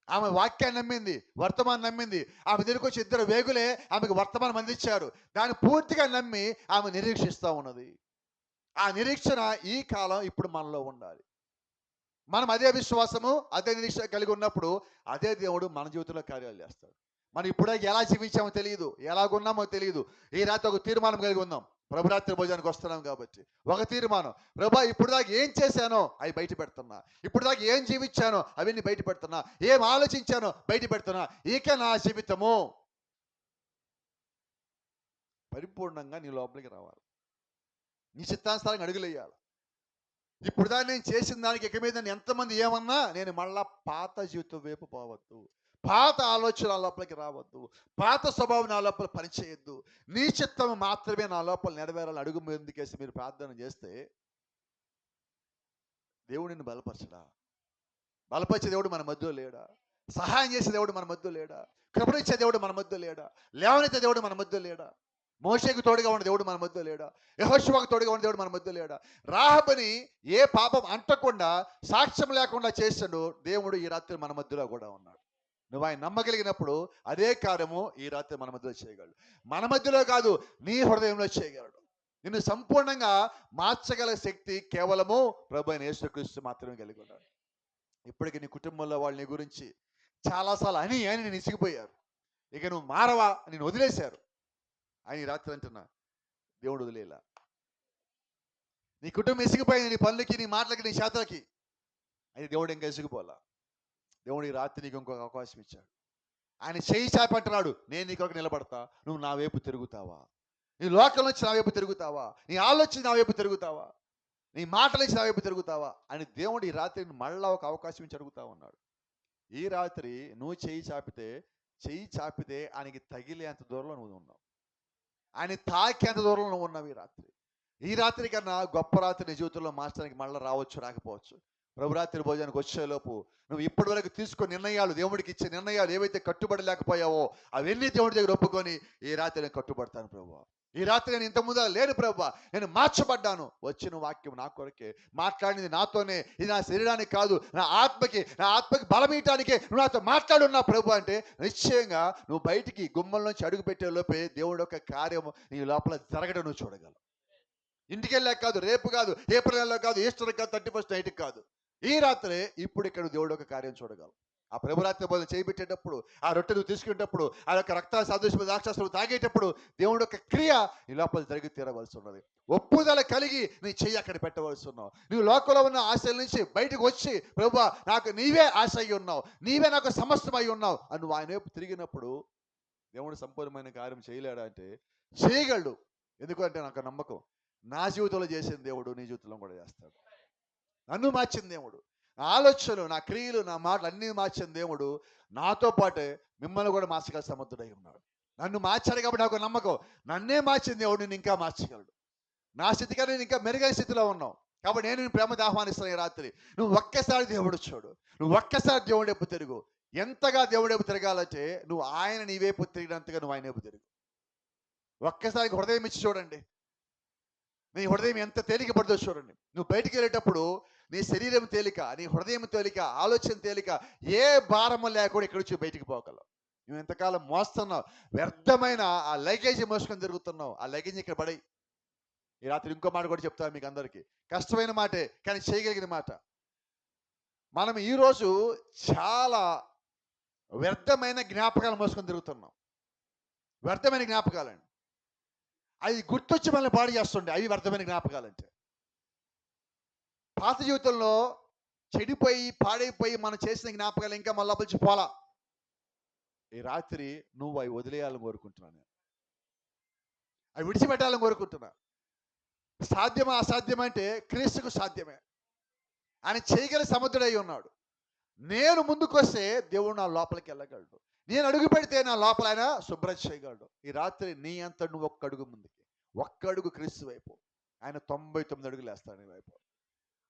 ఆమె వాక్యాన్ని నమ్మింది, వర్తమానం నమ్మింది. ఆమె దగ్గరికి వచ్చి 2 వేగులే ఆమెకు వర్తమానం అందించారు. దాన్ని పూర్తిగా నమ్మి ఆమె నిరీక్షిస్తూ ఉన్నది. ఆ నిరీక్షణ ఈ కాలం ఇప్పుడు మనలో ఉండాలి. మనం అదే విశ్వాసము, అదే నిరీక్షణ కలిగి ఉన్నప్పుడు అదే దేవుడు మన జీవితంలో కార్యాలు చేస్తాడు. మనం ఇప్పుడే ఎలా జీవించామో తెలియదు, ఎలాగున్నామో తెలియదు. ఈ రాత్రి ఒక తీర్మానం కలిగి ఉందాం. ప్రభురాత్రి భోజనానికి వస్తున్నాం కాబట్టి ఒక తీర్మానం. ప్రభా, ఇప్పుడు దాకా ఏం చేశానో అవి బయట పెడుతున్నా. ఇప్పుడు దాకా ఏం జీవించానో అవన్నీ బయట పెడుతున్నా. ఏం ఆలోచించానో బయట పెడుతున్నా. ఇక నా జీవితము పరిపూర్ణంగా నీ లోపలికి రావాలి. నీ చిత్తానుసారంగా అడుగులేయాలి. ఇప్పుడు దాన్ని నేను చేసిన దానికి ఇక మీద ఎంతమంది ఏమన్నా నేను మళ్ళా పాత జీవితం వైపు పోవద్దు. పాత ఆలోచన నా లోపలికి రావద్దు. పాత స్వభావం నా లోపల పనిచేయొద్దు. నీ చిత్తం మాత్రమే నా లోపల నెరవేరాలని అడుగు ముందుకేసి మీరు ప్రార్థన చేస్తే దేవుడిని బలపరచడా? బలపరిచే దేవుడు మన మధ్యలో లేడా? సహాయం చేసే దేవుడు మన మధ్యలో లేడా? కృపణించే దేవుడు మన మధ్యలో లేడా? లేవనెత్తే దేవుడు మన మధ్యలో లేడా? మోషేకు తోడుగా ఉన్న దేవుడు మన మధ్యలో లేడా? యెహోషువకు తోడుగా ఉన్న దేవుడు మన మధ్యలో లేడా? రాహబుని ఏ పాపం అంటకుండా, సాక్ష్యం లేకుండా చేసాడు దేవుడు ఈ రాత్రి మన మధ్యలో కూడా ఉన్నాడు. నువ్వు ఆయన నమ్మగలిగినప్పుడు అదే కార్యము ఈ రాత్రి మన మధ్యలో చేయగలడు. మన మధ్యలో కాదు, నీ హృదయంలో చేయగలడు. నిన్ను సంపూర్ణంగా మార్చగల శక్తి కేవలము ప్రభువైన యేసుక్రీస్తు మాత్రమే కలిగి ఉన్నాడు. ఇప్పటికి నీ కుటుంబంలో వాళ్ళు నీ గురించి చాలాసార్లు అని నేను ఇసిగిపోయారు. ఇక నువ్వు మారవా, నేను వదిలేశారు. ఆయన ఈ రాత్రి అంటున్నా, దేవుడు వదిలేలా. నీ కుటుంబం ఇసిగిపోయింది, నీ పనులకి, నీ మాటలకి, నీ చేతలకి. అది దేవుడు ఇంకా ఇసిగిపోలా. దేవుడు ఈ రాత్రి నీకు ఇంకొక అవకాశం ఇచ్చాడు. ఆయన చేయి చాపంటున్నాడు, నేను నీ కొరకు నిలబడతా, నువ్వు నా వైపు తిరుగుతావా? నీ లోకం నుంచి నా వైపు తిరుగుతావా? నీ ఆలోచన నా వైపు తిరుగుతావా? నీ మాటల నుంచి నా వైపు తిరుగుతావా అని దేవుడు ఈ రాత్రి మళ్ళా ఒక అవకాశం ఇచ్చి అడుగుతా ఉన్నాడు. ఈ రాత్రి నువ్వు చేయి చాపితే ఆయనకి తగిలేంత దూరంలో నువ్వు ఉన్నావు. ఆయన తాకేంత దూరంలో నువ్వు ఉన్నావు. ఈ రాత్రి కన్నా గొప్ప రాత్రి నీ జీవితంలో మార్చడానికి మళ్ళీ రావచ్చు, రాకపోవచ్చు. ప్రభురాత్రి భోజనానికి వచ్చేలోపు నువ్వు ఇప్పటి వరకు తీసుకున్న నిర్ణయాలు, దేవుడికి ఇచ్చే నిర్ణయాలు ఏవైతే కట్టుబడలేకపోయావో అవన్నీ దేవుడి దగ్గర ఒప్పుకొని ఈ రాత్రి నేను కట్టుబడతాను ప్రభువా. ఈ రాత్రి నేను ఇంతకుముందు లేను ప్రభువా, నేను మార్చబడ్డాను. వచ్చిన వాక్యం నా కొరకే, మాట్లాడింది నాతోనే. ఇది నా శరీరానికి కాదు, నా ఆత్మకి బలమీయటానికే నువ్వు నాతో మాట్లాడున్నా ప్రభు అంటే నిశ్చయంగా నువ్వు బయటికి గుమ్మల నుంచి అడుగు పెట్టే లోపే దేవుడు యొక్క కార్యము నీ లోపల జరగడం నువ్వు చూడగలవు. ఇంటికి వెళ్ళాక కాదు, రేపు కాదు, ఏప్రిల్ నెలలో కాదు, ఈస్టర్ కాదు, 31st నైట్కి కాదు. ఈ రాత్రే ఇప్పుడు ఇక్కడ దేవుడు ఒక కార్యం చూడగలవు. ఆ ప్రభురాత్రి భోజనం చేయబెట్టేటప్పుడు, ఆ రొట్టె నువ్వు తీసుకునేటప్పుడు, ఆ యొక్క రక్త సాదృశ్య ద్రాక్షారసం తాగేటప్పుడు దేవుడు యొక్క క్రియ ఈ లోపల జరిగి తీరవలసి ఉన్నది. ఒప్పుదల కలిగి నీ చెయ్యి అక్కడ పెట్టవలసి ఉన్నావు. నువ్వు లోకంలో ఉన్న ఆశల నుంచి బయటకు వచ్చి ప్రభువా నాకు నీవే ఆశ అయి ఉన్నావు, నీవే నాకు సమస్తం అయి ఉన్నావు అని నువ్వు ఆయన వైపు తిరిగినప్పుడు దేవుడు సంపూర్ణమైన కార్యం చేయలేడా అంటే చేయగలడు. ఎందుకంటే నాకు నమ్మకం, నా జీవితంలో చేసిన దేవుడు నీ జీవితంలో కూడా చేస్తాడు. నన్ను మార్చిన దేవుడు, నా ఆలోచనలు, నా క్రియలు, నా మాటలు అన్నీ మార్చిన దేవుడు నాతో పాటే మిమ్మల్ని కూడా మార్చగల సమర్థుడై ఉన్నాడు. నన్ను మార్చాడు కాబట్టి నాకు నమ్మకం, నన్నే మార్చిన దేవుడు నేను ఇంకా మార్చగలడు. నా స్థితి కన్నా నేను ఇంకా మెరుగైన స్థితిలో ఉన్నావు కాబట్టి నేను ప్రేమతో ఆహ్వానిస్తాను. ఈ రాత్రి నువ్వు ఒక్కసారి దేవుడు చూడు, నువ్వు ఒక్కసారి దేవుడి వైపు తిరుగు. ఎంతగా దేవుడి వైపు తిరగాలంటే నువ్వు ఆయన నీ వైపు తిరిగినంతగా నువ్వు ఆయన వైపు తిరుగు. ఒక్కసారి హృదయం ఇచ్చి చూడండి, నీ హృదయం ఎంత తేలిక పడుతుందో చూడండి. నువ్వు బయటికి వెళ్ళేటప్పుడు నీ శరీరం తేలిక, నీ హృదయం తేలిక, ఆలోచన తేలిక, ఏ భారము లేకుండా ఇక్కడ నుంచి బయటికి పోగలవు. నువ్వు ఎంతకాలం మోస్తున్నావు, వ్యర్థమైన ఆ లగేజ్ మోసుకొని తిరుగుతున్నావు. ఆ లగేజ్ ఇక్కడ పడేయి. ఈ రాత్రి ఇంకో మాట కూడా చెప్తాను మీకు అందరికీ, కష్టమైన మాటే కానీ చేయగలిగిన మాట. మనం ఈరోజు చాలా వ్యర్థమైన జ్ఞాపకాలు మోసుకొని తిరుగుతున్నాం. వ్యర్థమైన జ్ఞాపకాలండి, అవి గుర్తొచ్చి మనల్ని పాడు చేస్తుండే. అవి వ్యర్థమైన జ్ఞాపకాలంటే పాత జీవితంలో చెడిపోయి పాడైపోయి మనం చేసిన జ్ఞాపకాలు ఇంకా మళ్ళా పిలిచి పోలా. ఈ రాత్రి నువ్వు అవి వదిలేయాలని కోరుకుంటున్నాను, అవి విడిచిపెట్టాలని కోరుకుంటున్నా. సాధ్యమా అసాధ్యమంటే క్రీస్తుకు సాధ్యమే. ఆయన చేయగల సమర్థుడై ఉన్నాడు. నేను ముందుకొస్తే దేవుడు నా లోపలికి వెళ్ళగలడు. నేను అడుగు పెడితే నా లోపల ఆయన శుభ్రం చేయగలడు. ఈ రాత్రి నీ అంత నువ్వు ఒక్క అడుగు ముందుకి, ఒక్క అడుగు క్రీస్తు వైపు, ఆయన 99 అడుగులు వేస్తాడు నీ వైపు.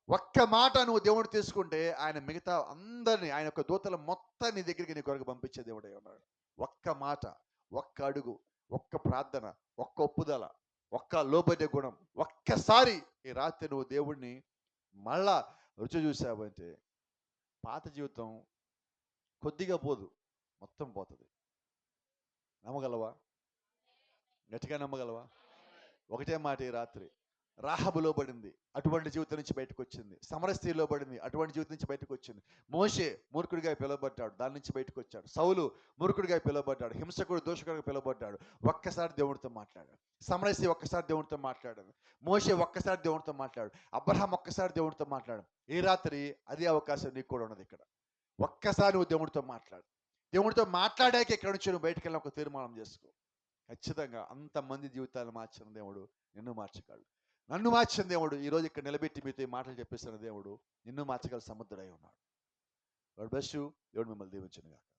ఒక్క మాట నువ్వు దేవుడు తీసుకుంటే ఆయన మిగతా అందరినీ, ఆయన యొక్క దూతల మొత్తం నీ దగ్గరికి నీ కొరకు పంపించే దేవుడై ఉన్నాడు. ఒక్క మాట, ఒక్క అడుగు, ఒక్క ప్రార్థన, ఒక్క ఒప్పుదల, ఒక్క లోబడే గుణం, ఒక్కసారి ఈ రాత్రి నువ్వు దేవుడిని మళ్ళా రుచి చూసావంటే పాత జీవితం కొద్దిగా పోదు, మొత్తం పోతుంది. నమ్మగలవా? గట్టిగా నమ్మగలవా? ఒకటే మాట ఈ రాత్రి. రాహబు లోబడింది, అటువంటి జీవితం నుంచి బయటకు వచ్చింది. సమరస్త్రీ లోబడింది, అటువంటి జీవితం నుంచి బయటకు వచ్చింది. మోషే మూర్ఖుడిగా పిలువబడ్డాడు, దాని నుంచి బయటకు వచ్చాడు. సౌలు మూర్ఖుడిగా పిలువబడ్డాడు, హింసకుడు దోషకుడిగా పిలువబడ్డాడు. ఒక్కసారి దేవుడితో మాట్లాడాడు. సమరస్త్రీ ఒక్కసారి దేవుడితో మాట్లాడాడు. మోషే ఒక్కసారి దేవుడితో మాట్లాడు. అబ్రహాం ఒక్కసారి దేవుడితో మాట్లాడు. ఈ రాత్రి అదే అవకాశం నీకు కూడా ఉన్నది. ఇక్కడ ఒక్కసారి నువ్వు దేవుడితో మాట్లాడు. దేవుడితో మాట్లాడాక ఇక్కడ నుంచి నువ్వు బయటకు వెళ్ళి ఒక తీర్మానం చేసుకో. ఖచ్చితంగా అంతమంది జీవితాలను మార్చిన దేవుడు నిన్ను మార్చగలడు. నన్ను మార్చిన దేవుడు ఈరోజు ఇక్కడ నిలబెట్టి మీతో ఈ మాటలు చెప్పేసిన దేవుడు నిన్ను మార్చగల సమర్థుడై ఉన్నాడు. God bless you. దేవుడు మిమ్మల్ని దీవించును గాక.